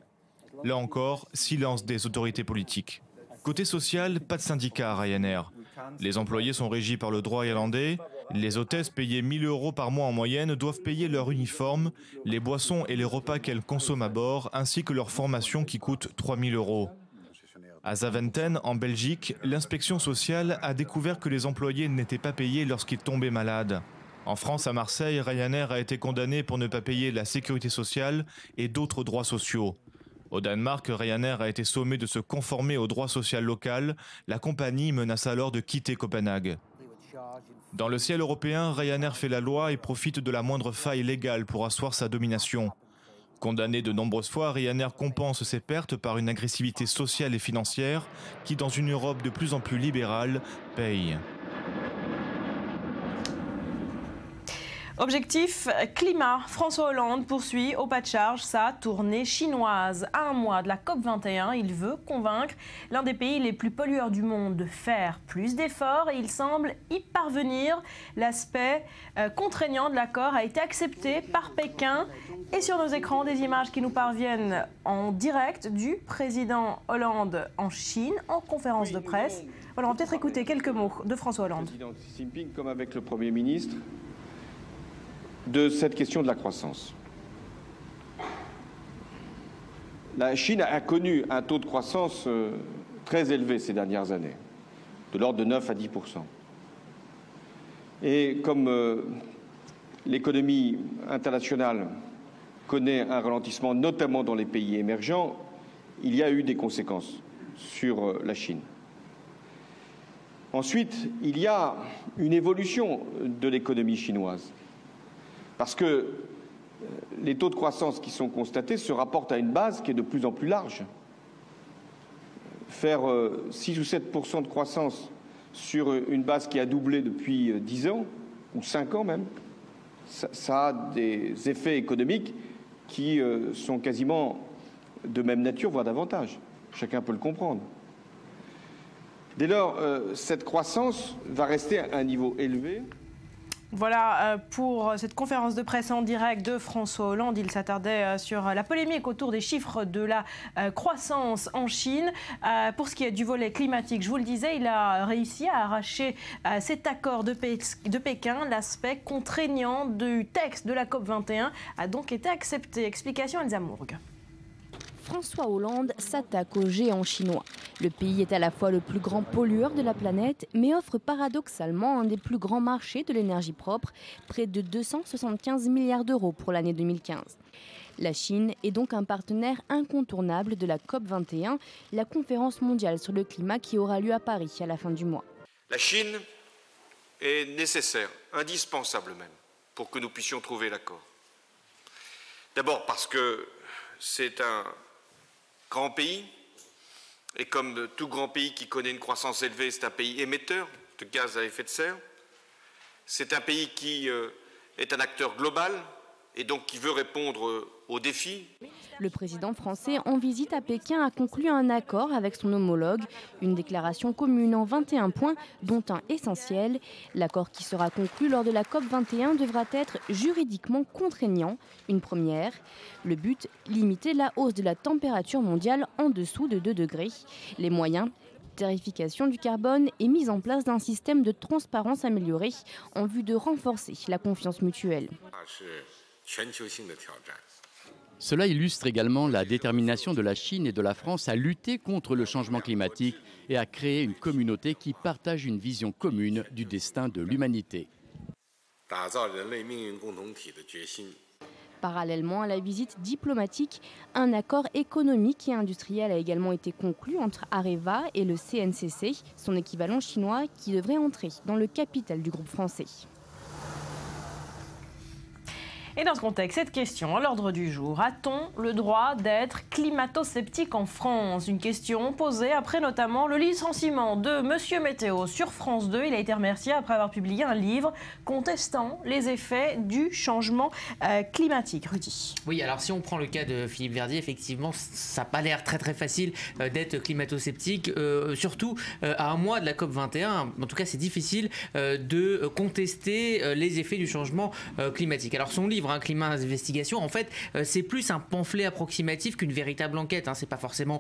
Là encore, silence des autorités politiques. Côté social, pas de syndicat à Ryanair. Les employés sont régis par le droit irlandais. Les hôtesses payées 1 000 € par mois en moyenne doivent payer leur uniforme, les boissons et les repas qu'elles consomment à bord, ainsi que leur formation qui coûte 3 000 €. À Zaventem, en Belgique, l'inspection sociale a découvert que les employés n'étaient pas payés lorsqu'ils tombaient malades. En France, à Marseille, Ryanair a été condamné pour ne pas payer la sécurité sociale et d'autres droits sociaux. Au Danemark, Ryanair a été sommé de se conformer au droit social local. La compagnie menace alors de quitter Copenhague. Dans le ciel européen, Ryanair fait la loi et profite de la moindre faille légale pour asseoir sa domination. Condamné de nombreuses fois, Ryanair compense ses pertes par une agressivité sociale et financière qui, dans une Europe de plus en plus libérale, paye. Objectif climat. François Hollande poursuit au pas de charge sa tournée chinoise. À un mois de la COP21, il veut convaincre l'un des pays les plus pollueurs du monde de faire plus d'efforts et il semble y parvenir. L'aspect contraignant de l'accord a été accepté par Pékin. Et sur nos écrans, des images qui nous parviennent en direct du président Hollande en Chine en conférence de presse. Voilà, on va peut-être écouter quelques mots de François Hollande. Le président Xi Jinping, comme avec le Premier ministre, de cette question de la croissance. La Chine a connu un taux de croissance très élevé ces dernières années, de l'ordre de 9 à 10%. Et comme l'économie internationale connaît un ralentissement, notamment dans les pays émergents, il y a eu des conséquences sur la Chine. Ensuite, il y a une évolution de l'économie chinoise. Parce que les taux de croissance qui sont constatés se rapportent à une base qui est de plus en plus large. Faire 6 ou 7% de croissance sur une base qui a doublé depuis 10 ans, ou 5 ans même, ça a des effets économiques qui sont quasiment de même nature, voire davantage. Chacun peut le comprendre. Dès lors, cette croissance va rester à un niveau élevé. Voilà pour cette conférence de presse en direct de François Hollande. Il s'attardait sur la polémique autour des chiffres de la croissance en Chine. Pour ce qui est du volet climatique, je vous le disais, il a réussi à arracher cet accord de Pékin. L'aspect contraignant du texte de la COP21 a donc été accepté. Explication Elsa Mourgue. François Hollande s'attaque au géant chinois. Le pays est à la fois le plus grand pollueur de la planète, mais offre paradoxalement un des plus grands marchés de l'énergie propre, près de 275 milliards d'euros pour l'année 2015. La Chine est donc un partenaire incontournable de la COP21, la conférence mondiale sur le climat qui aura lieu à Paris à la fin du mois. La Chine est nécessaire, indispensable même, pour que nous puissions trouver l'accord. D'abord parce que c'est un grand pays, et comme tout grand pays qui connaît une croissance élevée, c'est un pays émetteur de gaz à effet de serre. C'est un pays qui est un acteur global et donc qui veut répondre aux défis. Le président français en visite à Pékin a conclu un accord avec son homologue, une déclaration commune en 21 points, dont un essentiel. L'accord qui sera conclu lors de la COP21 devra être juridiquement contraignant, une première. Le but, limiter la hausse de la température mondiale en dessous de 2 degrés. Les moyens, tarification du carbone et mise en place d'un système de transparence amélioré en vue de renforcer la confiance mutuelle. Cela illustre également la détermination de la Chine et de la France à lutter contre le changement climatique et à créer une communauté qui partage une vision commune du destin de l'humanité. Parallèlement à la visite diplomatique, un accord économique et industriel a également été conclu entre Areva et le CNCC, son équivalent chinois, qui devrait entrer dans le capital du groupe français. Et dans ce contexte, cette question à l'ordre du jour, a-t-on le droit d'être climato-sceptique en France? Une question posée après notamment le licenciement de Monsieur Météo sur France 2. Il a été remercié après avoir publié un livre contestant les effets du changement climatique. Rudy. Oui, alors si on prend le cas de Philippe Verdier, effectivement, ça n'a pas l'air très facile d'être climato-sceptique, surtout à un mois de la COP21. En tout cas, c'est difficile de contester les effets du changement climatique. Alors son livre, Climat Investigation, en fait, c'est plus un pamphlet approximatif qu'une véritable enquête. C'est pas forcément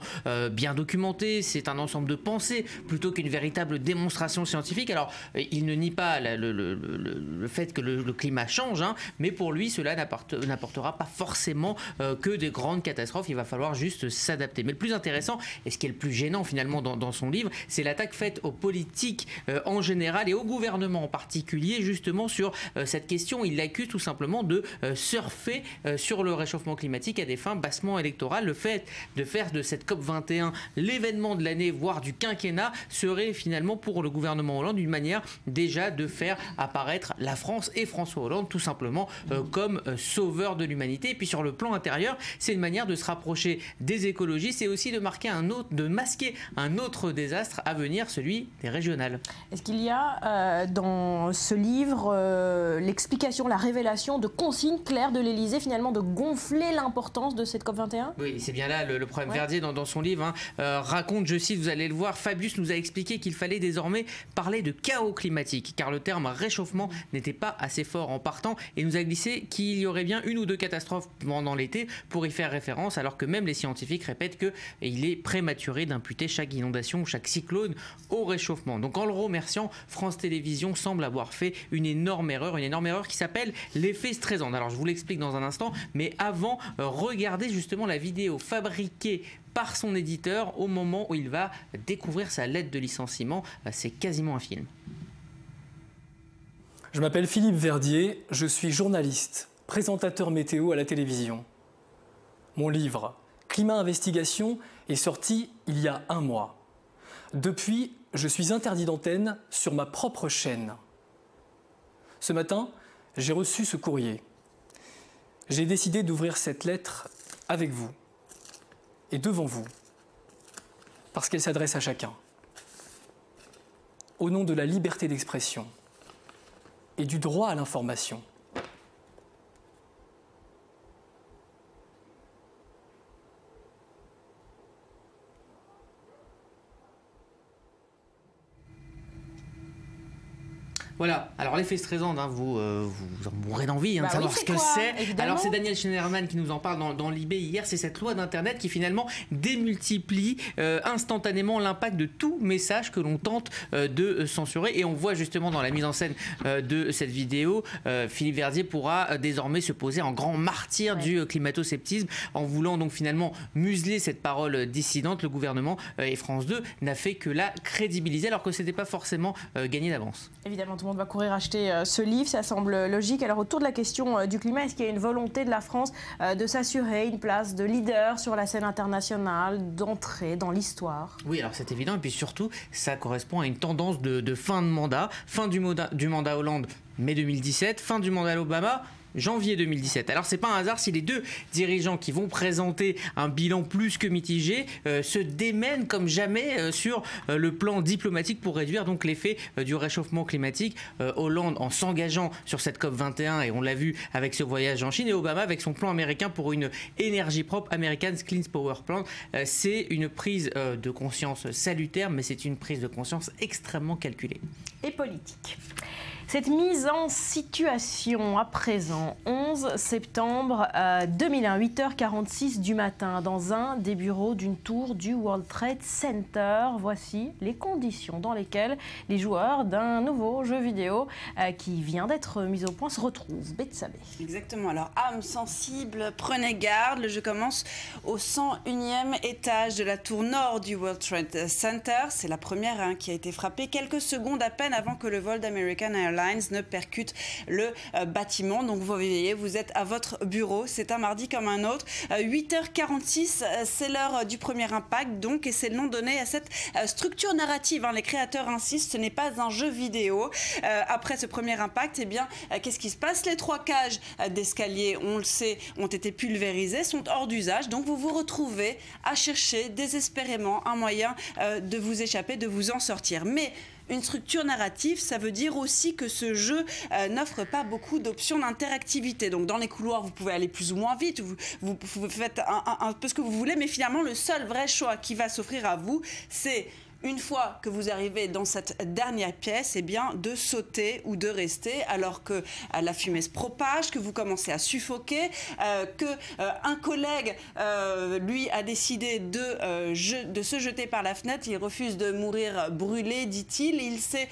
bien documenté, c'est un ensemble de pensées plutôt qu'une véritable démonstration scientifique. Alors, il ne nie pas le fait que le climat change, mais pour lui, cela n'apportera pas forcément que des grandes catastrophes. Il va falloir juste s'adapter. Mais le plus intéressant, et ce qui est le plus gênant finalement dans son livre, c'est l'attaque faite aux politiques en général et au gouvernement en particulier, justement sur cette question. Il l'accuse tout simplement de surfer sur le réchauffement climatique à des fins bassement électorales. Le fait de faire de cette COP21 l'événement de l'année, voire du quinquennat, serait finalement pour le gouvernement Hollande une manière déjà de faire apparaître la France et François Hollande tout simplement comme sauveur de l'humanité. Et puis sur le plan intérieur, c'est une manière de se rapprocher des écologistes et aussi de masquer un autre désastre à venir, celui des régionales. Est-ce qu'il y a dans ce livre l'explication, la révélation de consignes claires de l'Elysée finalement de gonfler l'importance de cette COP21? Oui, c'est bien là le problème. Verdier dans son livre raconte, je cite, vous allez le voir, Fabius nous a expliqué qu'il fallait désormais parler de chaos climatique car le terme réchauffement n'était pas assez fort en partant et nous a glissé qu'il y aurait bien une ou deux catastrophes pendant l'été pour y faire référence, alors que même les scientifiques répètent qu'il est prématuré d'imputer chaque inondation ou chaque cyclone au réchauffement. Donc en le remerciant, France Télévisions semble avoir fait une énorme erreur qui s'appelle l'effet stressant. Alors je vous l'explique dans un instant, mais avant, regardez justement la vidéo fabriquée par son éditeur au moment où il va découvrir sa lettre de licenciement. C'est quasiment un film. Je m'appelle Philippe Verdier, je suis journaliste, présentateur météo à la télévision. Mon livre, Climat Investigation, est sorti il y a un mois. Depuis, je suis interdit d'antenne sur ma propre chaîne. Ce matin, j'ai reçu ce courrier. J'ai décidé d'ouvrir cette lettre avec vous et devant vous, parce qu'elle s'adresse à chacun. Au nom de la liberté d'expression et du droit à l'information. Voilà, alors l'effet stressant, vous en mourrez d'envie de savoir ce que c'est. Alors c'est Daniel Schneiderman qui nous en parle dans l'IB hier, c'est cette loi d'Internet qui finalement démultiplie instantanément l'impact de tout message que l'on tente de censurer. Et on voit justement dans la mise en scène de cette vidéo, Philippe Verdier pourra désormais se poser en grand martyr du climato-sceptisme en voulant donc finalement museler cette parole dissidente. Le gouvernement et France 2 n'a fait que la crédibiliser alors que ce n'était pas forcément gagné d'avance. Évidemment, tout le monde va courir acheter ce livre, ça semble logique. Alors autour de la question du climat, est-ce qu'il y a une volonté de la France de s'assurer une place de leader sur la scène internationale, d'entrer dans l'histoire? Oui, alors c'est évident, et puis surtout, ça correspond à une tendance de fin de mandat, fin du mandat Hollande, mai 2017, fin du mandat Obama, janvier 2017. Alors c'est pas un hasard si les deux dirigeants qui vont présenter un bilan plus que mitigé se démènent comme jamais sur le plan diplomatique pour réduire donc l'effet du réchauffement climatique. Hollande en s'engageant sur cette COP21 et on l'a vu avec ce voyage en Chine, et Obama avec son plan américain pour une énergie propre, American Clean Power Plan. C'est une prise de conscience salutaire, mais c'est une prise de conscience extrêmement calculée. Et politique. Cette mise en situation à présent, 11 septembre 2001, 8h46 du matin, dans un des bureaux d'une tour du World Trade Center. Voici les conditions dans lesquelles les joueurs d'un nouveau jeu vidéo qui vient d'être mis au point se retrouvent. Betsabé. Exactement, alors âme sensible, prenez garde, le jeu commence au 101e étage de la tour nord du World Trade Center. C'est la première qui a été frappée quelques secondes à peine avant que le vol d'American Airlines Airlines ne percute le bâtiment. Donc vous voyez, vous êtes à votre bureau, c'est un mardi comme un autre. 8h46, c'est l'heure du premier impact donc, et c'est le nom donné à cette structure narrative. Hein. Les créateurs insistent, ce n'est pas un jeu vidéo. Après ce premier impact, eh bien, qu'est-ce qui se passe? Les 3 cages d'escalier, on le sait, ont été pulvérisées, sont hors d'usage. Donc vous vous retrouvez à chercher désespérément un moyen de vous échapper, de vous en sortir. Mais une structure narrative, ça veut dire aussi que ce jeu n'offre pas beaucoup d'options d'interactivité. Donc dans les couloirs, vous pouvez aller plus ou moins vite, vous faites un peu ce que vous voulez, mais finalement, le seul vrai choix qui va s'offrir à vous, c'est une fois que vous arrivez dans cette dernière pièce, eh bien, de sauter ou de rester alors que la fumée se propage, que vous commencez à suffoquer, qu'un collègue, lui, a décidé de se jeter par la fenêtre. Il refuse de mourir brûlé, dit-il. Il sait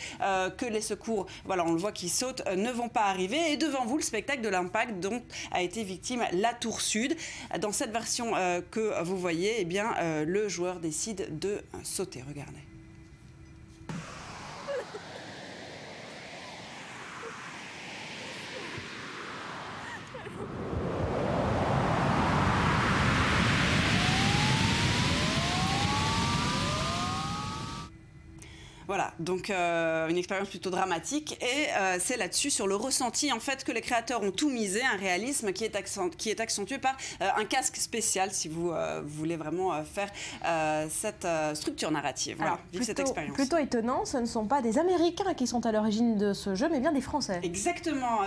que les secours, voilà, on le voit qui sautent, ne vont pas arriver. Et devant vous, le spectacle de l'impact dont a été victime la Tour Sud. Dans cette version que vous voyez, eh bien, le joueur décide de sauter. Regardez. Voilà, donc une expérience plutôt dramatique et c'est là-dessus, sur le ressenti en fait que les créateurs ont tout misé, un réalisme qui est accentué par un casque spécial si vous voulez vraiment faire cette structure narrative, voilà, vivre cette expérience. Plutôt étonnant, ce ne sont pas des Américains qui sont à l'origine de ce jeu, mais bien des Français. Exactement,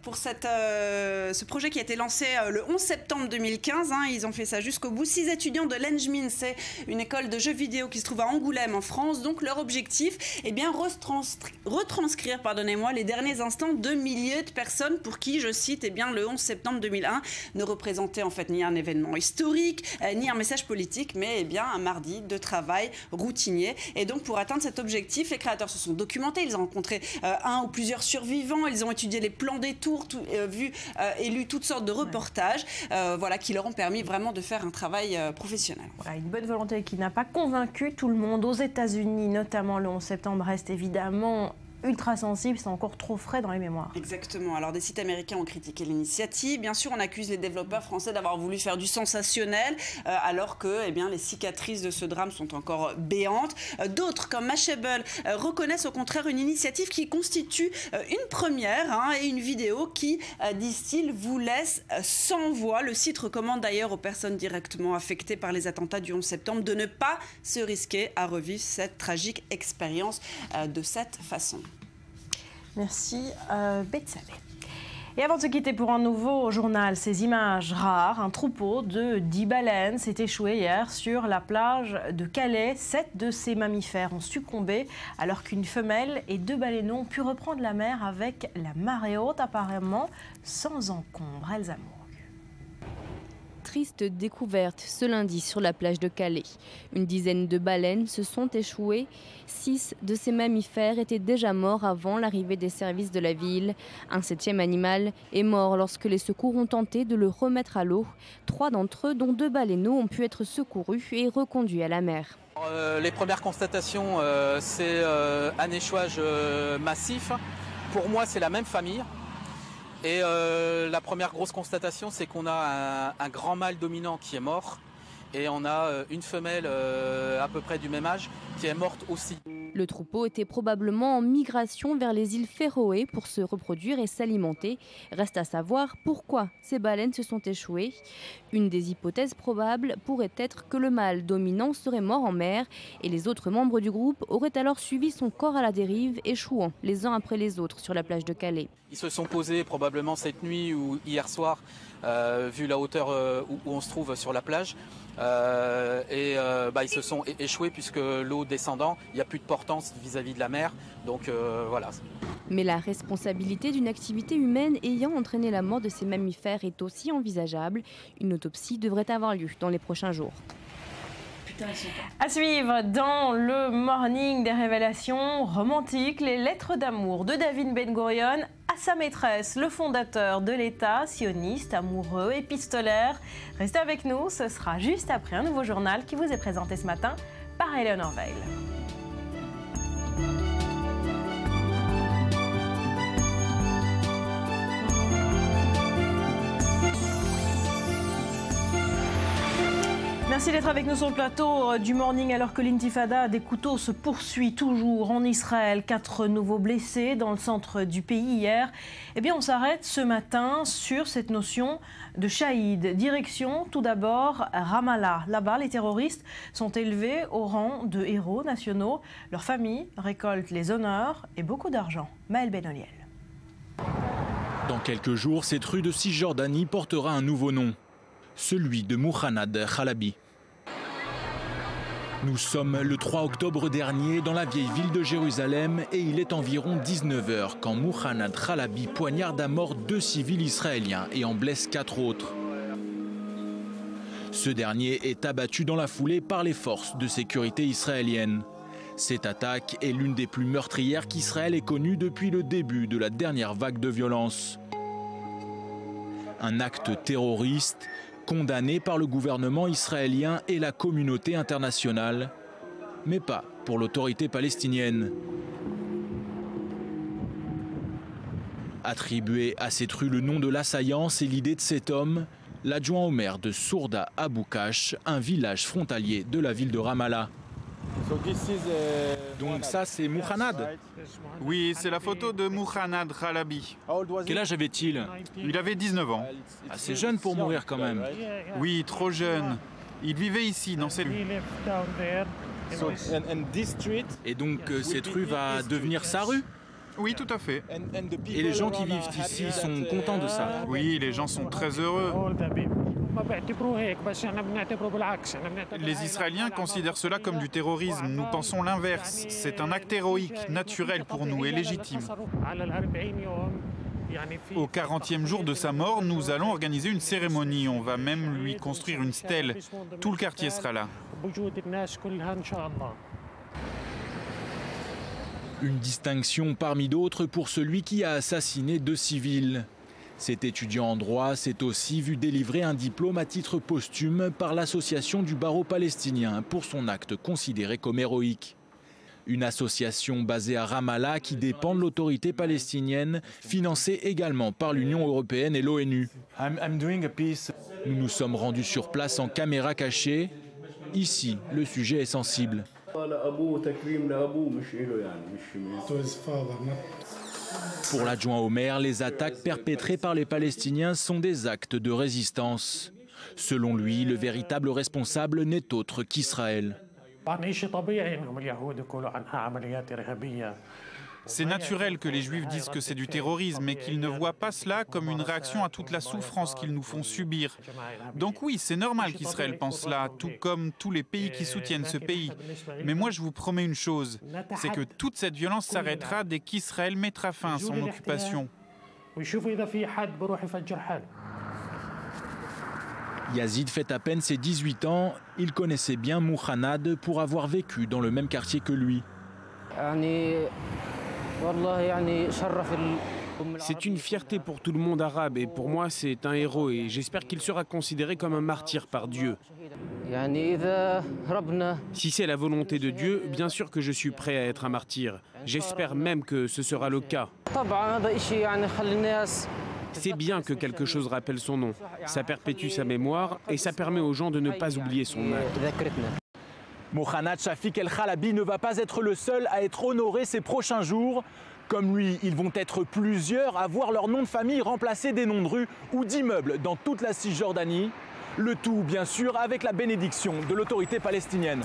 pour ce projet qui a été lancé le 11 septembre 2015, hein, ils ont fait ça jusqu'au bout. 6 étudiants de l'Engmin, c'est une école de jeux vidéo qui se trouve à Angoulême en France, donc leur objectif, eh bien, retranscrire, pardonnez-moi, les derniers instants de milliers de personnes pour qui, je cite, eh bien, le 11 septembre 2001 ne représentait en fait ni un événement historique, ni un message politique, mais eh bien, un mardi de travail routinier. Et donc, pour atteindre cet objectif, les créateurs se sont documentés, ils ont rencontré un ou plusieurs survivants, ils ont étudié les plans des tours, vu et lu toutes sortes de reportages, voilà, qui leur ont permis vraiment de faire un travail professionnel. Voilà, une bonne volonté qui n'a pas convaincu tout le monde. Aux États-Unis, notamment, le 11 septembre reste évidemment ultra sensible, c'est encore trop frais dans les mémoires. Exactement. Alors des sites américains ont critiqué l'initiative. Bien sûr, on accuse les développeurs français d'avoir voulu faire du sensationnel, alors que eh bien, les cicatrices de ce drame sont encore béantes. D'autres, comme Mashable, reconnaissent au contraire une initiative qui constitue une première, hein, et une vidéo qui, disent-ils, vous laisse sans voix. Le site recommande d'ailleurs aux personnes directement affectées par les attentats du 11 septembre de ne pas se risquer à revivre cette tragique expérience de cette façon. Merci Betsabé. Et avant de se quitter pour un nouveau journal, ces images rares, un troupeau de 10 baleines s'est échoué hier sur la plage de Calais. 7 de ces mammifères ont succombé alors qu'une femelle et 2 baleineaux ont pu reprendre la mer avec la marée haute, apparemment sans encombre. Elsa Mourgue. Triste découverte ce lundi sur la plage de Calais. Une dizaine de baleines se sont échouées. 6 de ces mammifères étaient déjà morts avant l'arrivée des services de la ville. Un 7e animal est mort lorsque les secours ont tenté de le remettre à l'eau. 3 d'entre eux, dont 2 baleineaux, ont pu être secourus et reconduits à la mer. Les premières constatations, c'est un échouage massif. Pour moi, c'est la même famille. Et la première grosse constatation, c'est qu'on a un grand mâle dominant qui est mort et on a une femelle à peu près du même âge qui est morte aussi. Le troupeau était probablement en migration vers les îles Féroé pour se reproduire et s'alimenter. Reste à savoir pourquoi ces baleines se sont échouées. Une des hypothèses probables pourrait être que le mâle dominant serait mort en mer et les autres membres du groupe auraient alors suivi son corps à la dérive, échouant les uns après les autres sur la plage de Calais. Ils se sont posés probablement cette nuit ou hier soir, vu la hauteur où on se trouve sur la plage. Ils se sont échoués puisque l'eau descendant, il n'y a plus de portance vis-à-vis de la mer. Donc voilà. Mais la responsabilité d'une activité humaine ayant entraîné la mort de ces mammifères est aussi envisageable. Une autopsie devrait avoir lieu dans les prochains jours. À suivre dans le morning des révélations romantiques, les lettres d'amour de David Ben Gurion à sa maîtresse, le fondateur de l'État, sioniste, amoureux, épistolaire. Restez avec nous, ce sera juste après un nouveau journal qui vous est présenté ce matin par Eleanor Veil. Merci d'être avec nous sur le plateau du Morning alors que l'intifada des couteaux se poursuit toujours en Israël. 4 nouveaux blessés dans le centre du pays hier. Eh bien, on s'arrête ce matin sur cette notion de shahid. Direction tout d'abord Ramallah. Là-bas, les terroristes sont élevés au rang de héros nationaux. Leurs familles récoltent les honneurs et beaucoup d'argent. Maël Benoliel. Dans quelques jours, cette rue de Cisjordanie portera un nouveau nom. Celui de Mouhanad Chalabi. Nous sommes le 3 octobre dernier dans la vieille ville de Jérusalem et il est environ 19h quand Mouhanad Chalabi poignarde à mort 2 civils israéliens et en blesse 4 autres. Ce dernier est abattu dans la foulée par les forces de sécurité israéliennes. Cette attaque est l'une des plus meurtrières qu'Israël ait connues depuis le début de la dernière vague de violence. Un acte terroriste condamné par le gouvernement israélien et la communauté internationale, mais pas pour l'autorité palestinienne. Attribuer à cette rue le nom de l'assaillant, c'est l'idée de cet homme, l'adjoint au maire de Sourda Aboukash, un village frontalier de la ville de Ramallah. Donc ça c'est Mouhanad? Oui, c'est la photo de Mouhanad Chalabi. Quel âge avait-il? Il avait 19 ans. Assez jeune pour mourir quand même. Oui, trop jeune. Il vivait ici, dans cette rue. Et donc cette rue va devenir sa rue? Oui, tout à fait. Et les gens qui vivent ici sont contents de ça? Oui, les gens sont très heureux. Les Israéliens considèrent cela comme du terrorisme. Nous pensons l'inverse. C'est un acte héroïque, naturel pour nous et légitime. Au 40e jour de sa mort, nous allons organiser une cérémonie. On va même lui construire une stèle. Tout le quartier sera là. Une distinction parmi d'autres pour celui qui a assassiné 2 civils. Cet étudiant en droit s'est aussi vu délivrer un diplôme à titre posthume par l'association du barreau palestinien pour son acte considéré comme héroïque. Une association basée à Ramallah qui dépend de l'autorité palestinienne, financée également par l'Union européenne et l'ONU. Nous nous sommes rendus sur place en caméra cachée. Ici, le sujet est sensible. Pour l'adjoint au maire, les attaques perpétrées par les Palestiniens sont des actes de résistance. Selon lui, le véritable responsable n'est autre qu'Israël. C'est naturel que les Juifs disent que c'est du terrorisme, mais qu'ils ne voient pas cela comme une réaction à toute la souffrance qu'ils nous font subir. Donc oui, c'est normal qu'Israël pense cela, tout comme tous les pays qui soutiennent ce pays. Mais moi, je vous promets une chose, c'est que toute cette violence s'arrêtera dès qu'Israël mettra fin à son occupation. Yazid fait à peine ses 18 ans. Il connaissait bien Mouhanad pour avoir vécu dans le même quartier que lui. C'est une fierté pour tout le monde arabe et pour moi c'est un héros et j'espère qu'il sera considéré comme un martyr par Dieu. Si c'est la volonté de Dieu, bien sûr que je suis prêt à être un martyr. J'espère même que ce sera le cas. C'est bien que quelque chose rappelle son nom. Ça perpétue sa mémoire et ça permet aux gens de ne pas oublier son acte. Mouhanad Shafiq El Chalabi ne va pas être le seul à être honoré ces prochains jours. Comme lui, ils vont être plusieurs à voir leur nom de famille remplacer des noms de rues ou d'immeubles dans toute la Cisjordanie. Le tout, bien sûr, avec la bénédiction de l'autorité palestinienne.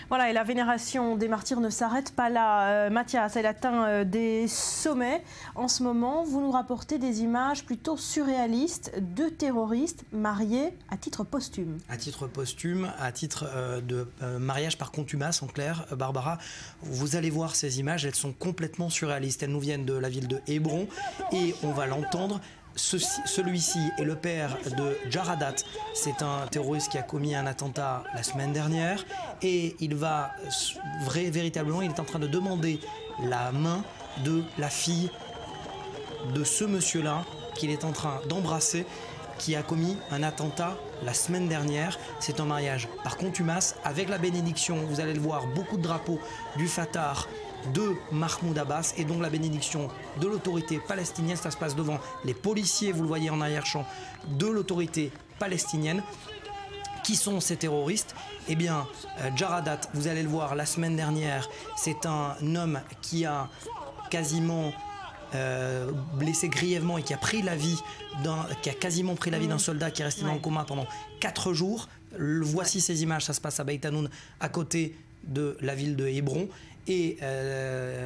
Voilà, et la vénération des martyrs ne s'arrête pas là. Mathias, elle atteint des sommets. En ce moment, vous nous rapportez des images plutôt surréalistes de terroristes mariés à titre posthume. À titre posthume, à titre de mariage par contumace, en clair. Barbara, vous allez voir ces images, elles sont complètement surréalistes. Elles nous viennent de la ville de Hébron et on va l'entendre. Celui-ci est le père de Jaradat. C'est un terroriste qui a commis un attentat la semaine dernière et il va véritablement, il est en train de demander la main de la fille de ce monsieur-là qu'il est en train d'embrasser, qui a commis un attentat la semaine dernière. C'est un mariage par contumace avec la bénédiction, vous allez le voir, beaucoup de drapeaux du Fatah, de Mahmoud Abbas et donc la bénédiction de l'autorité palestinienne. Ça se passe devant les policiers, vous le voyez en arrière-champ, de l'autorité palestinienne. Qui sont ces terroristes? Eh bien, Jaradat, vous allez le voir, la semaine dernière, c'est un homme qui a quasiment blessé grièvement et qui a quasiment pris la vie d'un soldat qui est resté dans le coma pendant 4 jours. Voici ces images, ça se passe à Beit Hanoun, à côté de la ville de Hébron. Et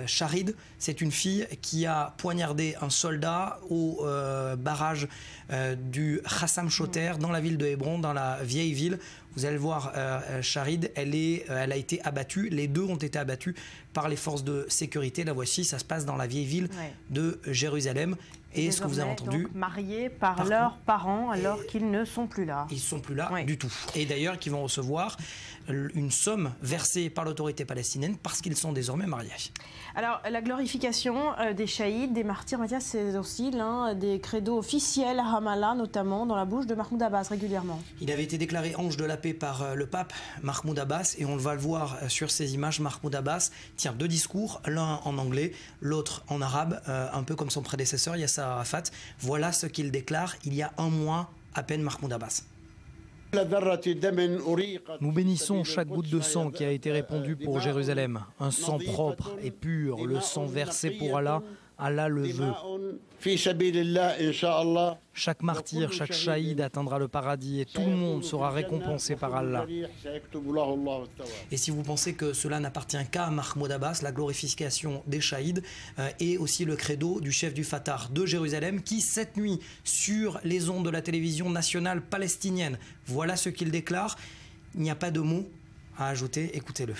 Charid, c'est une fille qui a poignardé un soldat au barrage du Hassam Choter dans la ville de Hébron, dans la vieille ville. Vous allez le voir, Charid, elle a été abattue. Les deux ont été abattus par les forces de sécurité. La voici, ça se passe dans la vieille ville de Jérusalem. Et ce que vous avez entendu, donc, mariés par leurs parents alors qu'ils ne sont plus là. Ils ne sont plus là du tout. Et d'ailleurs, qu'ils vont recevoir une somme versée par l'autorité palestinienne parce qu'ils sont désormais mariés. Alors, la glorification des shahids, des martyrs, Mathias, c'est aussi l'un des credos officiels à Ramallah, notamment dans la bouche de Mahmoud Abbas régulièrement. Il avait été déclaré ange de la paix par le pape Mahmoud Abbas, et on va le voir sur ces images. Mahmoud Abbas tient 2 discours, l'un en anglais, l'autre en arabe, un peu comme son prédécesseur Yasser Arafat. Voilà ce qu'il déclare il y a 1 mois à peine, Mahmoud Abbas. Nous bénissons chaque goutte de sang qui a été répandue pour Jérusalem, un sang propre et pur, le sang versé pour Allah. Allah le veut. Chaque martyr, chaque shahid atteindra le paradis et tout le monde sera récompensé par Allah. Et si vous pensez que cela n'appartient qu'à Mahmoud Abbas, la glorification des shahid est aussi le credo du chef du Fatah de Jérusalem qui, cette nuit, sur les ondes de la télévision nationale palestinienne, voilà ce qu'il déclare. Il n'y a pas de mots à ajouter, écoutez-le.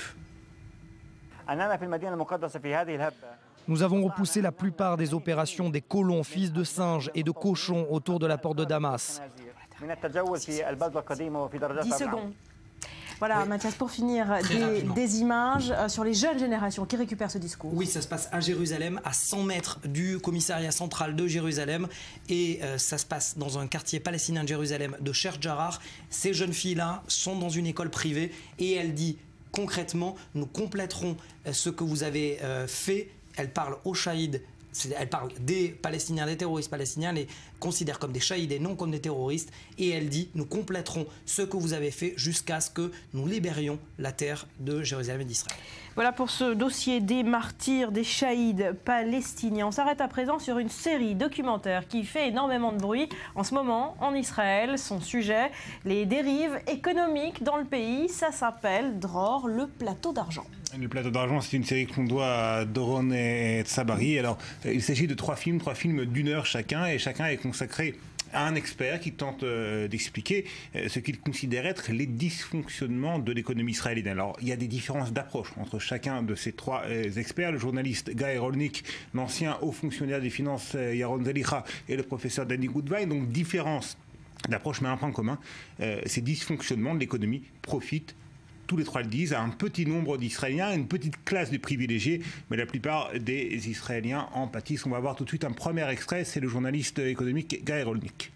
Nous avons repoussé la plupart des opérations des colons, fils de singes et de cochons autour de la porte de Damas. 10 secondes. Voilà, Mathias, pour finir, des images sur les jeunes générations qui récupèrent ce discours. Oui, ça se passe à Jérusalem, à 100 mètres du commissariat central de Jérusalem. Et ça se passe dans un quartier palestinien de Jérusalem de Sheikh Jarrah. Ces jeunes filles-là sont dans une école privée et elle dit concrètement, nous compléterons ce que vous avez fait. Elle parle aux shahid, elle parle des Palestiniens, des terroristes palestiniens, les considère comme des shahid et non comme des terroristes. Et elle dit, nous compléterons ce que vous avez fait jusqu'à ce que nous libérions la terre de Jérusalem et d'Israël. Voilà pour ce dossier des martyrs, des shahid palestiniens. On s'arrête à présent sur une série documentaire qui fait énormément de bruit en ce moment en Israël. Son sujet, les dérives économiques dans le pays, ça s'appelle Dror, le plateau d'argent. Le plateau d'argent, c'est une série que l'on doit à Doron et Tsabari. Alors, il s'agit de 3 films d'1 heure chacun, et chacun est consacré à un expert qui tente d'expliquer ce qu'il considère être les dysfonctionnements de l'économie israélienne. Alors, il y a des différences d'approche entre chacun de ces 3 experts. Le journaliste Guy Rolnick, l'ancien haut fonctionnaire des finances Yaron Zelicha et le professeur Danny Goodwine. Donc, différence d'approche, mais un point commun. Ces dysfonctionnements de l'économie profitent, tous les 3 le disent, à un petit nombre d'Israéliens, une petite classe de privilégiés, mais la plupart des Israéliens en pâtissent. On va voir tout de suite un premier extrait, c'est le journaliste économique Guy Rolnick.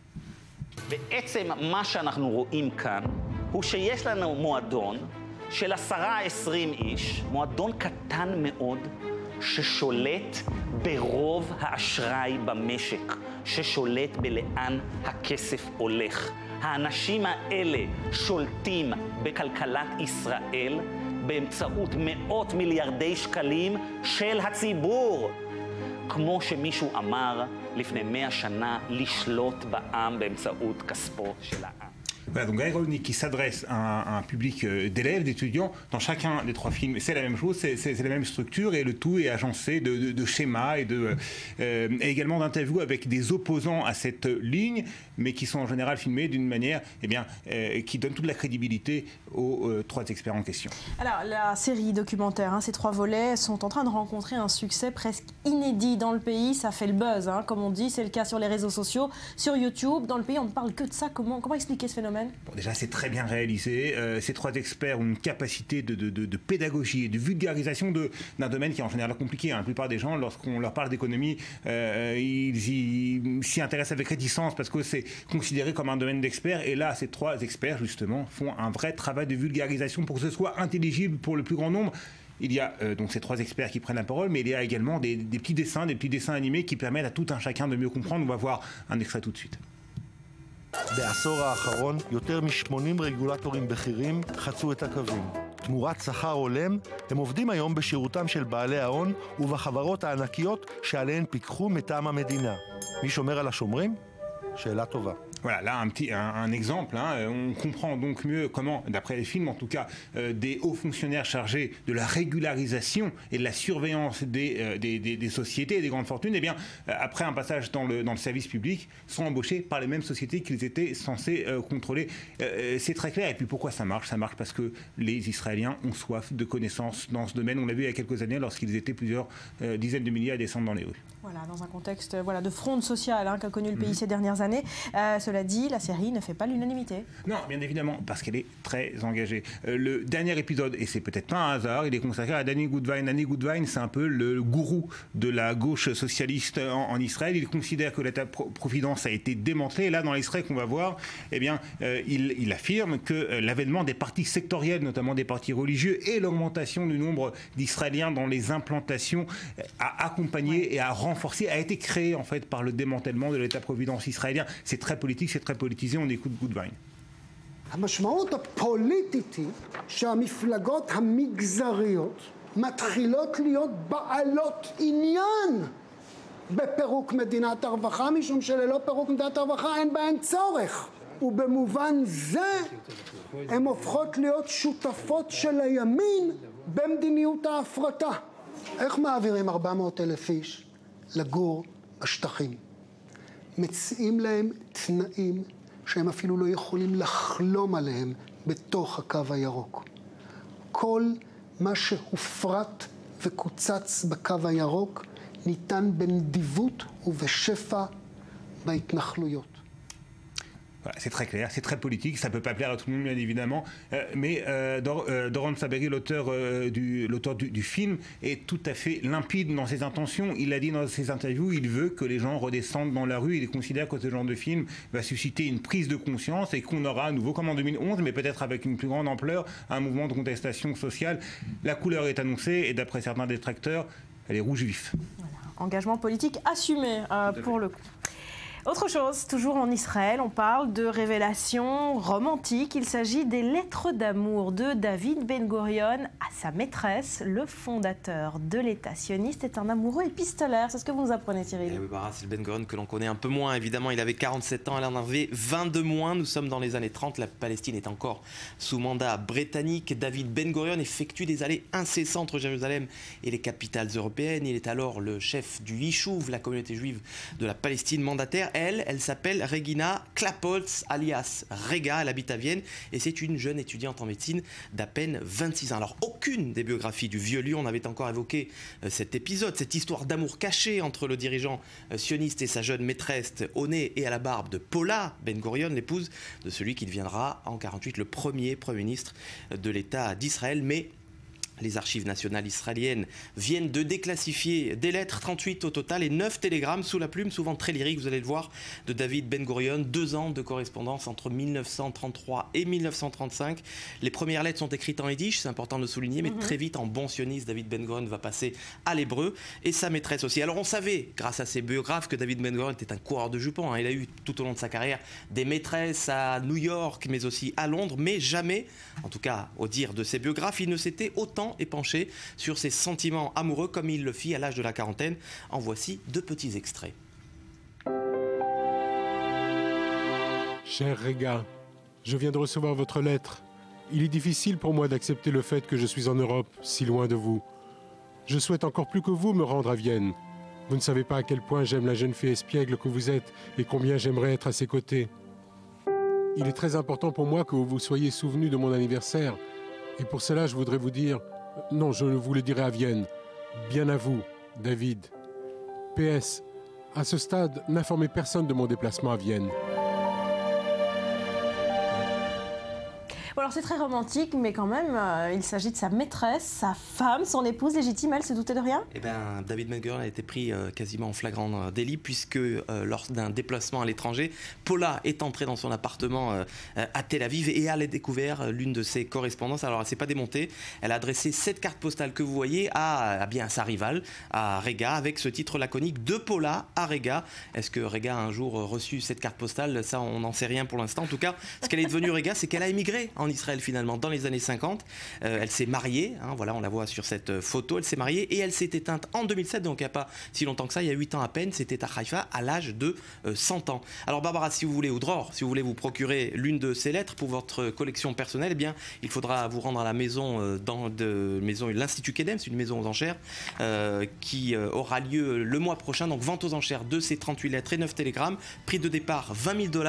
בעצם מה שאנחנו רואים כאן הוא שיש לנו מועדון של 10-20 איש, מועדון קטן מאוד ששולט ברוב האשראי במשק, ששולט בלאן הכסף הולך. האנשים האלה שולטים בכלכלת ישראל באמצעות מאות מיליארדי שקלים של הציבור. כמו שמישהו אמר לפני 100 שנה, לשלוט בעם באמצעות כספו של העם. Voilà, donc Guy Rolnick qui s'adresse à un public d'élèves, d'étudiants. Dans chacun des 3 films, c'est la même chose, c'est la même structure, et le tout est agencé de schémas et également d'interviews avec des opposants à cette ligne, mais qui sont en général filmés d'une manière qui donne toute la crédibilité aux 3 experts en question. Alors, la série documentaire, ces 3 volets, sont en train de rencontrer un succès presque inédit dans le pays. Ça fait le buzz, comme on dit. C'est le cas sur les réseaux sociaux, sur YouTube. Dans le pays, on ne parle que de ça. Comment expliquer ce phénomène ? Bon, déjà, c'est très bien réalisé. Ces 3 experts ont une capacité de pédagogie et de vulgarisation d'un domaine qui est en général compliqué. La plupart des gens, lorsqu'on leur parle d'économie, ils s'y intéressent avec réticence parce que c'est considéré comme un domaine d'experts. Et là, ces 3 experts, justement, font un vrai travail de vulgarisation pour que ce soit intelligible pour le plus grand nombre. Il y a donc ces 3 experts qui prennent la parole, mais il y a également des petits dessins animés qui permettent à tout un chacun de mieux comprendre. On va voir un extrait tout de suite. בעשור האחרון, יותר מ-80 רגולטורים בכירים חצו את הקווים. תמורת שכר הולם, הם עובדים היום בשירותם של בעלי ההון ובחברות הענקיות שעליהן פיקחו מטעם המדינה. מי שומר על השומרים? שאלה טובה. Voilà, là un exemple, on comprend donc mieux comment, d'après les films en tout cas, des hauts fonctionnaires chargés de la régularisation et de la surveillance des sociétés et des grandes fortunes, eh bien, après un passage dans le service public, sont embauchés par les mêmes sociétés qu'ils étaient censés contrôler. C'est très clair. Et puis pourquoi ça marche? Ça marche parce que les Israéliens ont soif de connaissances dans ce domaine. On l'a vu il y a quelques années lorsqu'ils étaient plusieurs dizaines de milliers à descendre dans les rues. Voilà, dans un contexte de fronde sociale qu'a connu le pays ces dernières années. Cela dit, la série ne fait pas l'unanimité. Non, bien évidemment, parce qu'elle est très engagée. Le dernier épisode, et c'est peut-être pas un hasard, il est consacré à Danny Gutwein. Danny Gutwein, c'est un peu le gourou de la gauche socialiste en Israël. Il considère que l'État-providence a été démantelé. Et là, dans l'extrait qu'on va voir, eh bien, il affirme que l'avènement des partis sectoriels, notamment des partis religieux, et l'augmentation du nombre d'Israéliens dans les implantations a accompagné et a renforcé, a été créé en fait par le démantèlement de l'État-providence israélien. C'est très politique, c'est très politisé. On écoute Gutwein. המשמעות הפוליטית היא שהמפלגות המגזריות מתחילות להיות בעלות עניין בפירוק מדינת הרווחה, משום שללא פירוק מדינת הרווחה אין בהן צורך. ובמובן זה הן הופכות להיות שותפות של הימין במדיניות ההפרטה. איך מעבירים 400,000 איש לגור בשטחים? מציעים להם תנאים שהם אפילו לא יכולים לחלום עליהם בתוך הקו הירוק. כל מה שהופרט וקוצץ בקו הירוק ניתן בנדיבות ובשפע בהתנחלויות. Voilà, c'est très clair, c'est très politique, ça ne peut pas plaire à tout le monde bien évidemment, mais Doron Saberi, l'auteur du film, est tout à fait limpide dans ses intentions. Il l'a dit dans ses interviews, il veut que les gens redescendent dans la rue. Il considère que ce genre de film va susciter une prise de conscience et qu'on aura à nouveau, comme en 2011, mais peut-être avec une plus grande ampleur, un mouvement de contestation sociale. La couleur est annoncée et d'après certains détracteurs, elle est rouge vif. Voilà. Engagement politique assumé pour le coup. Autre chose, toujours en Israël, on parle de révélations romantiques. Il s'agit des lettres d'amour de David Ben Gurion à sa maîtresse. Le fondateur de l'État sioniste est un amoureux épistolaire. C'est ce que vous nous apprenez, Cyril. Oui, c'est le Ben Gurion que l'on connaît un peu moins. Évidemment, il avait 47 ans, elle en avait 22 moins. Nous sommes dans les années 30. La Palestine est encore sous mandat britannique. David Ben Gurion effectue des allées incessantes entre Jérusalem et les capitales européennes. Il est alors le chef du Yishuv, la communauté juive de la Palestine mandataire. Elle s'appelle Regina Klapolz, alias Rega, elle habite à Vienne et c'est une jeune étudiante en médecine d'à peine 26 ans. Alors aucune des biographies du vieux lion n'avait encore évoqué cet épisode, cette histoire d'amour caché entre le dirigeant sioniste et sa jeune maîtresse au nez et à la barbe de Paula Ben Gurion, l'épouse de celui qui deviendra en 1948 le premier Premier ministre de l'État d'Israël. Mais les archives nationales israéliennes viennent de déclassifier des lettres, 38 au total, et 9 télégrammes sous la plume, souvent très lyriques, vous allez le voir, de David Ben Gurion. 2 ans de correspondance entre 1933 et 1935. Les premières lettres sont écrites en yiddish, c'est important de le souligner, mais très vite, en bon sioniste, David Ben Gurion va passer à l'hébreu, et sa maîtresse aussi. Alors on savait, grâce à ses biographes, que David Ben Gurion était un coureur de jupons. Il a eu tout au long de sa carrière des maîtresses à New York, mais aussi à Londres, mais jamais, en tout cas au dire de ses biographes, il ne s'était autant épanché sur ses sentiments amoureux comme il le fit à l'âge de la quarantaine. En voici 2 petits extraits. Cher Rega, je viens de recevoir votre lettre. Il est difficile pour moi d'accepter le fait que je suis en Europe, si loin de vous. Je souhaite encore plus que vous me rendre à Vienne. Vous ne savez pas à quel point j'aime la jeune fille espiègle que vous êtes et combien j'aimerais être à ses côtés. Il est très important pour moi que vous vous soyez souvenu de mon anniversaire. Et pour cela, je voudrais vous dire... Non, je vous le dirai à Vienne. Bien à vous, David. PS, à ce stade, n'informez personne de mon déplacement à Vienne. Bon, alors c'est très romantique, mais quand même, il s'agit de sa maîtresse, sa femme, son épouse légitime. Elle se doutait de rien? Eh bien, David Ben-Gurion a été pris quasiment en flagrant délit, puisque lors d'un déplacement à l'étranger, Paula est entrée dans son appartement à Tel Aviv et elle a découvert l'une de ses correspondances. Alors, elle ne s'est pas démontée. Elle a adressé cette carte postale que vous voyez à sa rivale, à Rega, avec ce titre laconique de Paula à Rega. Est-ce que Rega a un jour reçu cette carte postale? Ça, on n'en sait rien pour l'instant. En tout cas, ce qu'elle est devenue, Rega, c'est qu'elle a émigré en Israël finalement dans les années 50. Elle s'est mariée, hein, voilà, on la voit sur cette photo. Elle s'est mariée et elle s'est éteinte en 2007, donc il n'y a pas si longtemps que ça, il y a 8 ans à peine. C'était à Haïfa à l'âge de 100 ans. Alors Barbara, si vous voulez, ou Dror, si vous voulez vous procurer l'une de ces lettres pour votre collection personnelle, eh bien, il faudra vous rendre à la maison l'Institut Kedem, c'est une maison aux enchères qui aura lieu le mois prochain. Donc vente aux enchères de ces 38 lettres et 9 télégrammes. Prix de départ $20 000,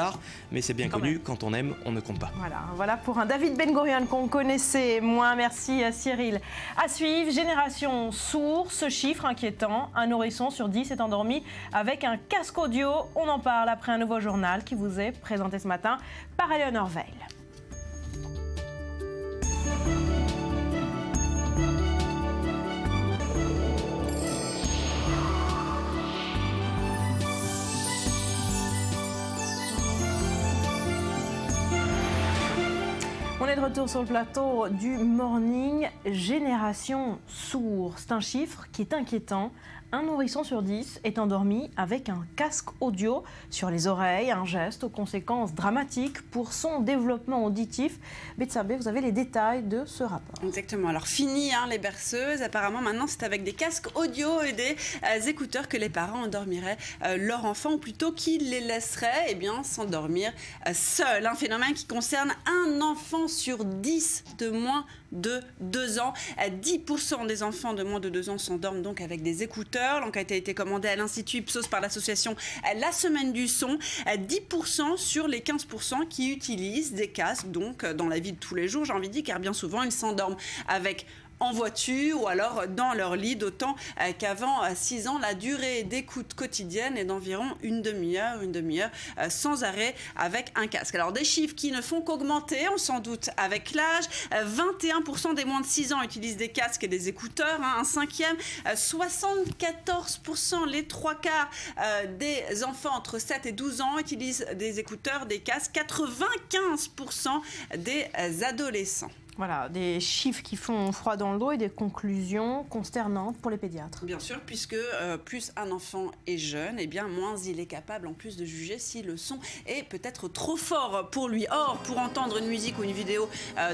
mais c'est bien connu, quand on aime, on ne compte pas. Voilà pour un David Ben-Gurion qu'on connaissait moins. Merci à Cyril. À suivre, Génération Sourd, ce chiffre inquiétant, un nourrisson sur 10 est endormi avec un casque audio. On en parle après un nouveau journal qui vous est présenté ce matin par Eleonore Veil. On est de retour sur le plateau du Morning. Génération Sourd, c'est un chiffre qui est inquiétant. Un nourrisson sur 10 est endormi avec un casque audio sur les oreilles, un geste aux conséquences dramatiques pour son développement auditif. Betsabé, vous avez les détails de ce rapport. Exactement. Alors fini les berceuses. Apparemment maintenant c'est avec des casques audio et des écouteurs que les parents endormiraient leur enfant, ou plutôt qu'ils les laisseraient s'endormir seuls. Un phénomène qui concerne un enfant sur 10 de moins de 2 ans. 10% des enfants de moins de 2 ans s'endorment donc avec des écouteurs. L'enquête a été commandée à l'Institut Ipsos par l'association La Semaine du Son. 10% sur les 15% qui utilisent des casques donc dans la vie de tous les jours, j'ai envie de dire, car bien souvent ils s'endorment en voiture ou alors dans leur lit, d'autant qu'avant 6 ans, la durée d'écoute quotidienne est d'environ une demi-heure sans arrêt avec un casque. Alors des chiffres qui ne font qu'augmenter, on s'en doute, avec l'âge. 21% des moins de 6 ans utilisent des casques et des écouteurs, un cinquième. 74%, les 3/4 des enfants entre 7 et 12 ans utilisent des écouteurs, des casques. 95% des adolescents. Voilà, des chiffres qui font froid dans le dos et des conclusions consternantes pour les pédiatres. Bien sûr, puisque plus un enfant est jeune, moins il est capable en plus de juger si le son est peut-être trop fort pour lui. Or, pour entendre une musique ou une vidéo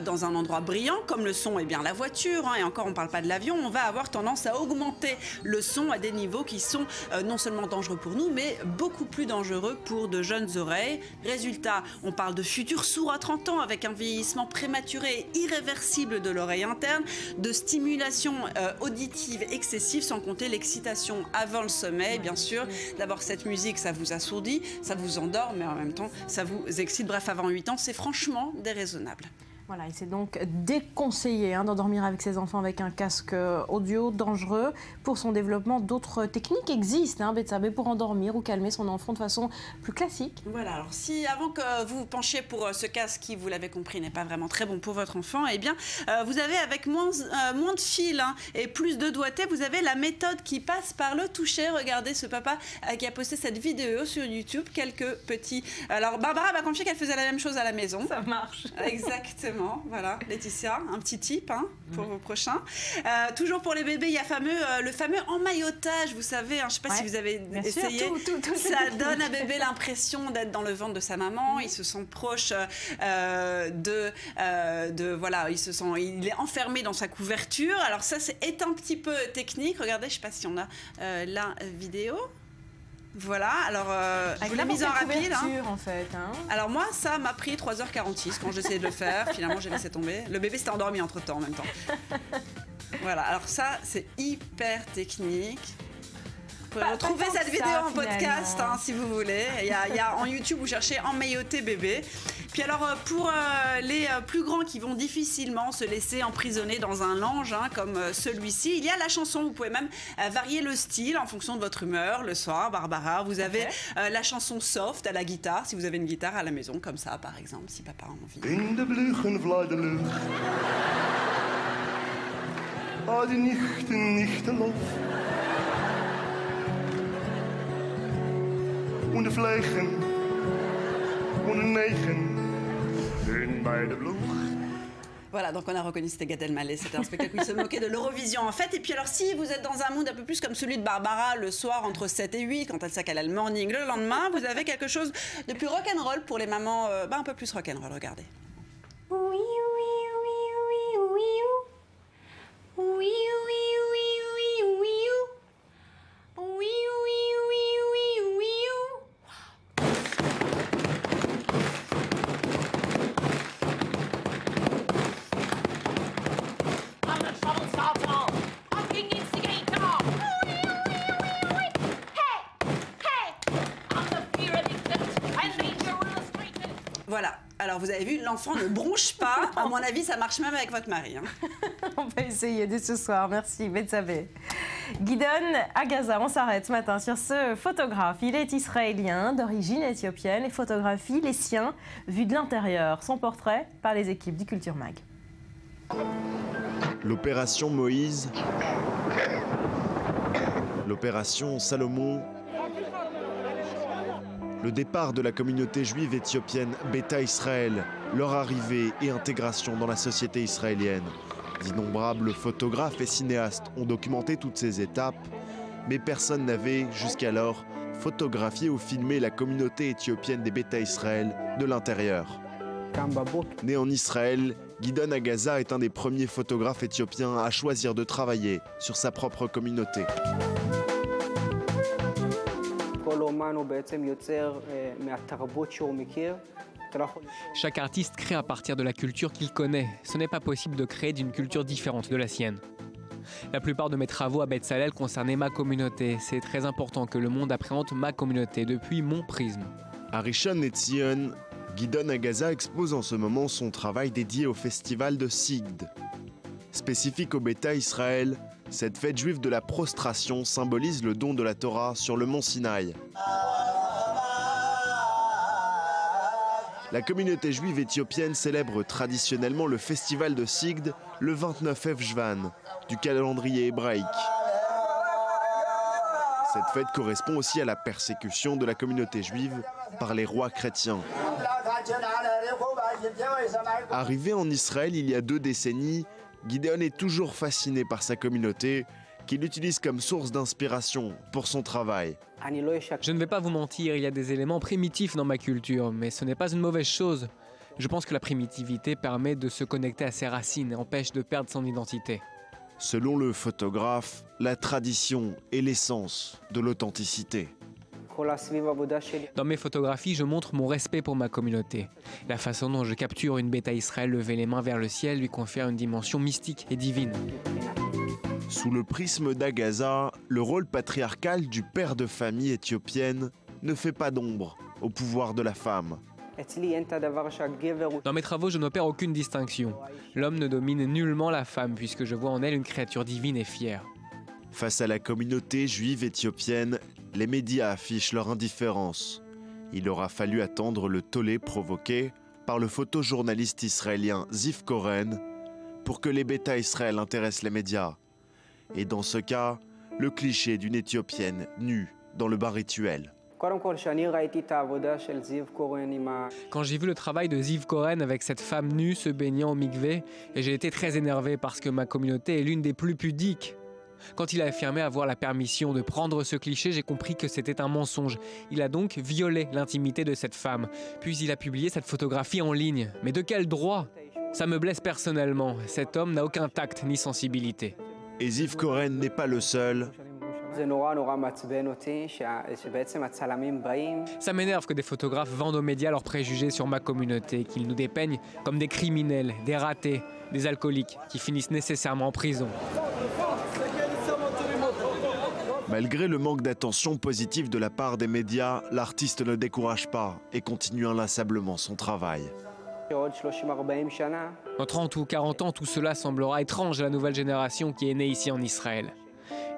dans un endroit brillant, comme le son la voiture, et encore on ne parle pas de l'avion, on va avoir tendance à augmenter le son à des niveaux qui sont non seulement dangereux pour nous, mais beaucoup plus dangereux pour de jeunes oreilles. Résultat, on parle de futurs sourds à 30 ans avec un vieillissement prématuré et irréversible de l'oreille interne, de stimulation auditive excessive, sans compter l'excitation avant le sommeil, bien sûr. D'abord, cette musique, ça vous assourdit, ça vous endort, mais en même temps, ça vous excite. Bref, avant 8 ans, c'est franchement déraisonnable. Voilà, et c'est donc déconseillé d'endormir avec ses enfants avec un casque audio dangereux pour son développement. D'autres techniques existent, Betsabé, pour endormir ou calmer son enfant de façon plus classique. Voilà, alors si avant que vous vous penchiez pour ce casque qui, vous l'avez compris, n'est pas vraiment très bon pour votre enfant, vous avez avec moins de fil et plus de doigté, vous avez la méthode qui passe par le toucher. Regardez ce papa qui a posté cette vidéo sur YouTube, quelques petits... Alors Barbara m'a confié qu'elle faisait la même chose à la maison. Ça marche. Exactement. Voilà, Laetitia, un petit tip pour vos prochains. Toujours pour les bébés, il y a le fameux emmaillotage, vous savez, je ne sais pas si vous avez essayé. Tout, ça donne à bébé l'impression d'être dans le ventre de sa maman, il se sent proche il est enfermé dans sa couverture. Alors ça, c'est un petit peu technique. Regardez, je ne sais pas si on a la vidéo. Voilà, alors je vous l'ai mise en rapide. En fait, Alors moi, ça m'a pris 3h46 quand j'essayais de le faire. Finalement, j'ai laissé tomber. Le bébé s'était endormi entre-temps en même temps. Voilà, alors ça, c'est hyper technique. Vous pouvez retrouver cette vidéo en podcast si vous voulez. Il y a en YouTube, vous cherchez emmailloter bébé. Puis alors, pour les plus grands qui vont difficilement se laisser emprisonner dans un lange, hein, comme celui-ci, il y a la chanson. Vous pouvez même varier le style en fonction de votre humeur. Le soir, Barbara, vous avez la chanson soft à la guitare, si vous avez une guitare à la maison, comme ça, par exemple, si papa a envie. In de Blüchen vlaai de lucht. Ah, die Nichtenlof. Und de Vliegen. Und de Negen. In bij de Bloeg. Voilà, donc on a reconnu c'était Gad Elmaleh, c'était un spectacle où il se moquait de l'Eurovision en fait. Et puis alors si vous êtes dans un mood un peu plus comme celui de Barbara le soir entre 7 et 8, quand elle sait qu'elle a le morning le lendemain, vous avez quelque chose de plus rock'n'roll pour les mamans, un peu plus rock'n'roll, regardez. Oui, oui, oui, oui, oui, oui, oui, oui, oui, oui, oui, oui, oui, oui, oui. I'm the trouble starter, fucking instigator. Hey, hey, I'm the fear addicted and danger illustrated. Voilà, alors vous avez vu, l'enfant ne bronche pas, à mon avis ça marche même avec votre mari. Hein. On va essayer dès ce soir, merci Betsabe. Gideon Agaza, on s'arrête ce matin sur ce photographe. Il est israélien, d'origine éthiopienne et photographie les siens vus de l'intérieur. Son portrait par les équipes du Culture Mag. L'opération Moïse, l'opération Salomon, le départ de la communauté juive éthiopienne Beta Israël, leur arrivée et intégration dans la société israélienne. D'innombrables photographes et cinéastes ont documenté toutes ces étapes, mais personne n'avait, jusqu'alors, photographié ou filmé la communauté éthiopienne des Beta Israël de l'intérieur. Né en Israël, Gideon Agaza est un des premiers photographes éthiopiens à choisir de travailler sur sa propre communauté. Chaque artiste crée à partir de la culture qu'il connaît. Ce n'est pas possible de créer d'une culture différente de la sienne. La plupart de mes travaux à Betzalel concernaient ma communauté. C'est très important que le monde appréhende ma communauté depuis mon prisme. À Rishon LeZion, Gideon Agaza expose en ce moment son travail dédié au festival de Sigd. Spécifique au Beta Israël, cette fête juive de la prostration symbolise le don de la Torah sur le mont Sinaï. La communauté juive éthiopienne célèbre traditionnellement le festival de Sigd le 29 Evshvan du calendrier hébraïque. Cette fête correspond aussi à la persécution de la communauté juive par les rois chrétiens. Arrivé en Israël il y a 2 décennies, Gideon est toujours fasciné par sa communauté, qu'il utilise comme source d'inspiration pour son travail. Je ne vais pas vous mentir, il y a des éléments primitifs dans ma culture, mais ce n'est pas une mauvaise chose. Je pense que la primitivité permet de se connecter à ses racines et empêche de perdre son identité. Selon le photographe, la tradition est l'essence de l'authenticité. Dans mes photographies, je montre mon respect pour ma communauté. La façon dont je capture une Beta Israël lever les mains vers le ciel lui confère une dimension mystique et divine. Sous le prisme d'Agaza, le rôle patriarcal du père de famille éthiopienne ne fait pas d'ombre au pouvoir de la femme. Dans mes travaux, je n'opère aucune distinction. L'homme ne domine nullement la femme puisque je vois en elle une créature divine et fière. Face à la communauté juive éthiopienne, les médias affichent leur indifférence. Il aura fallu attendre le tollé provoqué par le photojournaliste israélien Ziv Koren pour que les Beta Israël intéressent les médias. Et dans ce cas, le cliché d'une Éthiopienne nue dans le bar rituel. Quand j'ai vu le travail de Ziv Koren avec cette femme nue se baignant au mikvé, et j'ai été très énervé parce que ma communauté est l'une des plus pudiques. Quand il a affirmé avoir la permission de prendre ce cliché, j'ai compris que c'était un mensonge. Il a donc violé l'intimité de cette femme. Puis il a publié cette photographie en ligne. Mais de quel droit? Ça me blesse personnellement. Cet homme n'a aucun tact ni sensibilité. Et Ziv Koren n'est pas le seul. Ça m'énerve que des photographes vendent aux médias leurs préjugés sur ma communauté, qu'ils nous dépeignent comme des criminels, des ratés, des alcooliques qui finissent nécessairement en prison. Malgré le manque d'attention positive de la part des médias, l'artiste ne décourage pas et continue inlassablement son travail. Dans 30 ou 40 ans, tout cela semblera étrange à la nouvelle génération qui est née ici en Israël.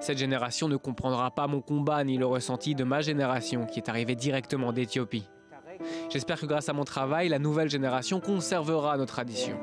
Cette génération ne comprendra pas mon combat ni le ressenti de ma génération qui est arrivée directement d'Éthiopie. J'espère que grâce à mon travail, la nouvelle génération conservera nos traditions.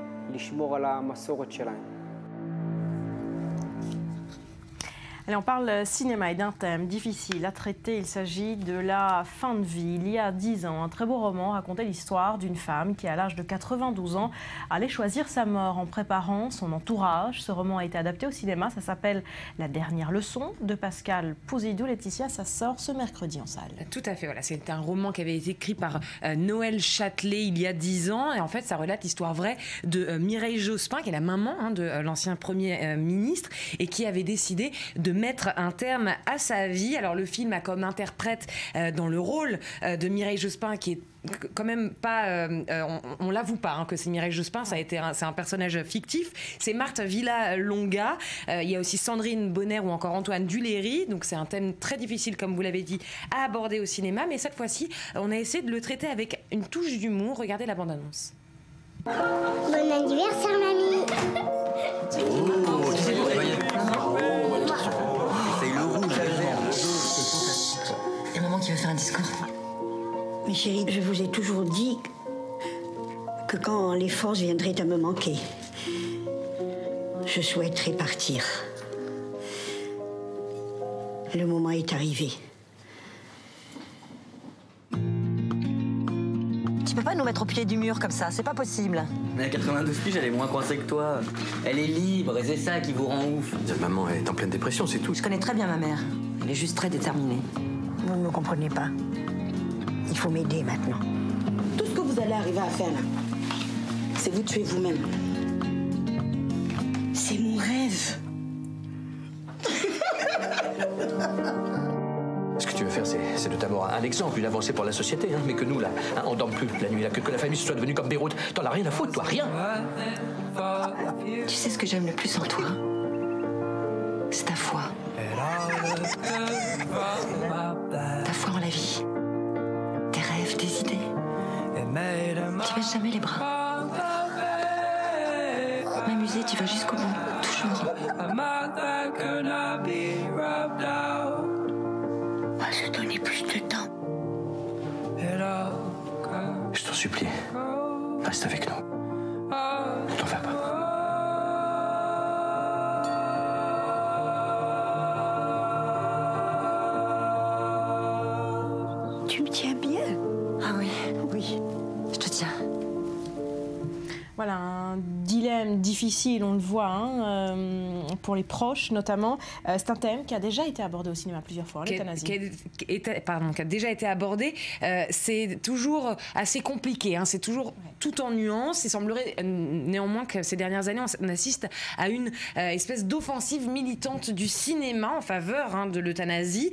Allez, on parle cinéma et d'un thème difficile à traiter. Il s'agit de la fin de vie. Il y a 10 ans, un très beau roman racontait l'histoire d'une femme qui, à l'âge de 92 ans, allait choisir sa mort en préparant son entourage. Ce roman a été adapté au cinéma. Ça s'appelle La dernière leçon de Pascal Posidou. Laetitia, ça sort ce mercredi en salle. Tout à fait. Voilà. C'est un roman qui avait été écrit par Noël Châtelet il y a 10 ans. Et en fait, ça relate l'histoire vraie de Mireille Jospin, qui est la maman de l'ancien Premier ministre et qui avait décidé de mettre un terme à sa vie. Alors le film a comme interprète dans le rôle de Mireille Jospin, qui est quand même pas, on l'avoue pas que c'est Mireille Jospin, c'est un personnage fictif. C'est Marthe Villalonga, il y a aussi Sandrine Bonner ou encore Antoine Duléry. Donc c'est un thème très difficile, comme vous l'avez dit, à aborder au cinéma, mais cette fois-ci on a essayé de le traiter avec une touche d'humour. Regardez la bande-annonce. Bon anniversaire, mamie. C'est le rouge. Et maman qui veut faire un discours. Mais chérie, je vous ai toujours dit que quand les forces viendraient à me manquer, je souhaiterais partir. Le moment est arrivé. Tu peux pas nous mettre au pied du mur comme ça, c'est pas possible. Mais à 92 piges, elle est moins coincée que toi. Elle est libre et c'est ça qui vous rend ouf. Maman est en pleine dépression, c'est tout. Je connais très bien ma mère. Elle est juste très déterminée. Vous ne me comprenez pas. Il faut m'aider maintenant. Tout ce que vous allez arriver à faire là, c'est vous tuer vous-même. C'est mon rêve. Ce que tu veux faire, c'est de t'avoir un exemple, une avancée pour la société, mais que nous, là, on dorme plus la nuit, là, que la famille soit devenue comme Beyrouth. T'en as rien à foutre, toi, rien. Tu sais ce que j'aime le plus en toi? C'est ta foi. Ta foi en la vie. Tes rêves, tes idées. Tu baisses jamais les bras. M'amuser, tu vas jusqu'au bout, toujours. On va se donner plus de temps. Je t'en supplie, reste avec nous. Ne t'en vas pas. Tu me tiens bien? Ah oui. Oui. Je te tiens. Voilà, un dilemme difficile, on le voit, pour les proches notamment. C'est un thème qui a déjà été abordé au cinéma plusieurs fois, l'euthanasie. Qui a déjà été abordé. C'est toujours assez compliqué, c'est toujours tout en nuances. Il semblerait néanmoins que ces dernières années, on assiste à une espèce d'offensive militante du cinéma en faveur de l'euthanasie.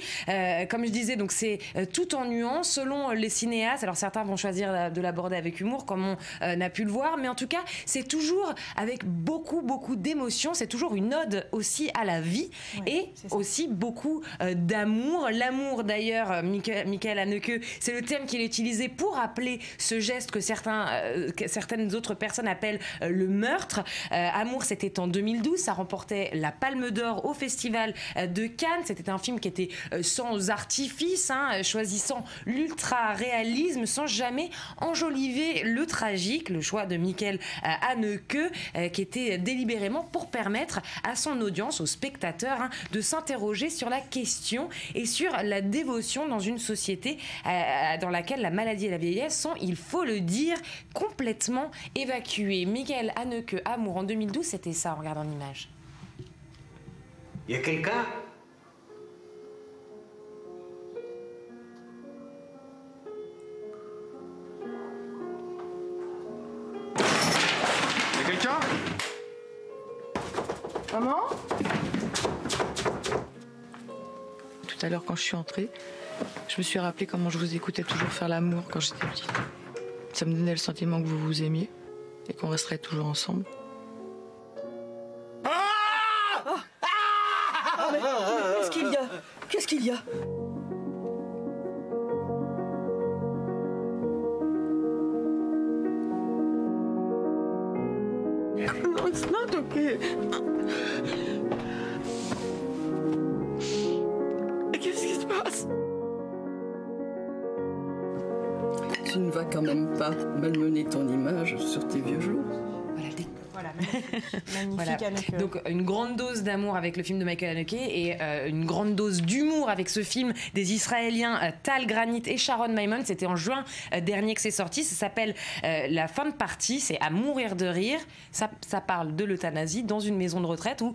Comme je disais, donc c'est tout en nuances selon les cinéastes. Alors certains vont choisir de l'aborder avec humour, comme on a pu le voir, mais en tout cas, c'est toujours avec beaucoup d'émotion. C'est toujours une ode aussi à la vie et aussi beaucoup d'amour. L'amour, d'ailleurs, Michael Haneke, c'est le terme qu'il a utilisé pour appeler ce geste que certaines autres personnes appellent le meurtre. Amour, c'était en 2012, ça remportait la Palme d'Or au Festival de Cannes. C'était un film qui était sans artifice, choisissant l'ultra-réalisme sans jamais enjoliver le tragique. Le choix de Michael Haneke, qui était délibérément pour permettre à son audience, aux spectateurs, de s'interroger sur la question et sur la dévotion dans une société dans laquelle la maladie et la vieillesse sont, il faut le dire, complètement évacuées. Michael Haneke, Amour, en 2012, c'était ça, en regardant l'image. Il y a quelqu'un? Il y a quelqu'un? Maman? Tout à l'heure, quand je suis entrée, je me suis rappelé comment je vous écoutais toujours faire l'amour quand j'étais petite. Ça me donnait le sentiment que vous vous aimiez et qu'on resterait toujours ensemble. Mais qu'est-ce qu'il y a? Qu'est-ce qu'il y a? It's not okay. Qu'est-ce qui se passe? Tu ne vas quand même pas malmener ton image sur tes vieux jours. Voilà, magnifique Voilà. Haneke. Donc une grande dose d'amour avec le film de Michael Haneke et une grande dose d'humour avec ce film des Israéliens Tal Granit et Sharon Maimon. C'était en juin dernier que c'est sorti. Ça s'appelle La fin de partie. C'est à mourir de rire. Ça parle de l'euthanasie dans une maison de retraite où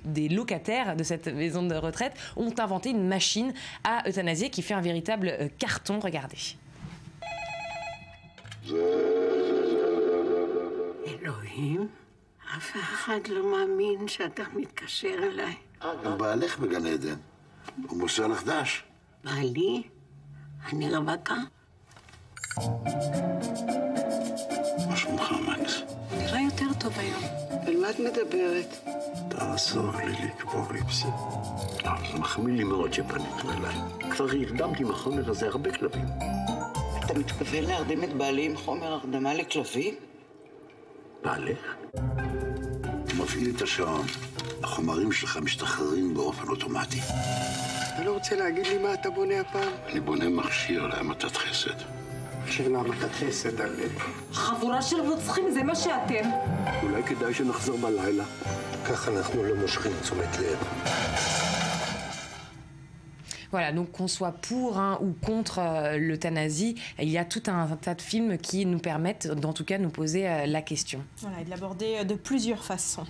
des locataires de cette maison de retraite ont inventé une machine à euthanasier qui fait un véritable carton. Regardez. אלוהים, אף אחד לא מאמין שאתה מתקשר אליי. גם בעלך בגן עדן. הוא מוסר לך דש. בעלי? אני רווקה? מה שלומך, מקס? נראה יותר טוב היום. על מה את מדברת? תעזור לי לקבור איפסי. זה מחמיא לי מאוד שפנית אליי. כבר הרדמתי מהחומר הזה הרבה כלבים. אתה מתכוון להרדים את בעלי עם חומר הרדמה לכלבים? בעלך? הוא מפעיל את השעון. החומרים שלך משתחררים באופן אוטומטי. אתה לא רוצה להגיד לי מה אתה בונה הפעם? אני בונה מכשיר להמתת חסד. מכשיר להמתת חסד, הלב. חבורה של רוצחים, זה מה שאתם. אולי כדאי שנחזור בלילה. ככה אנחנו לא מושכים תשומת לב. Voilà, donc qu'on soit pour ou contre l'euthanasie, il y a tout un tas de films qui nous permettent, en tout cas, de nous poser la question. Voilà, et de l'aborder de plusieurs façons.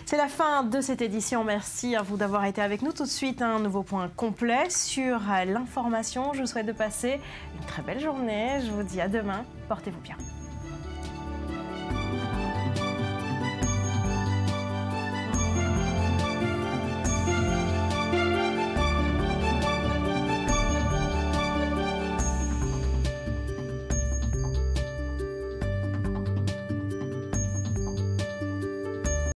C'est la fin de cette édition. Merci à vous d'avoir été avec nous. Tout de suite, un nouveau point complet sur l'information. Je vous souhaite de passer une très belle journée. Je vous dis à demain. Portez-vous bien.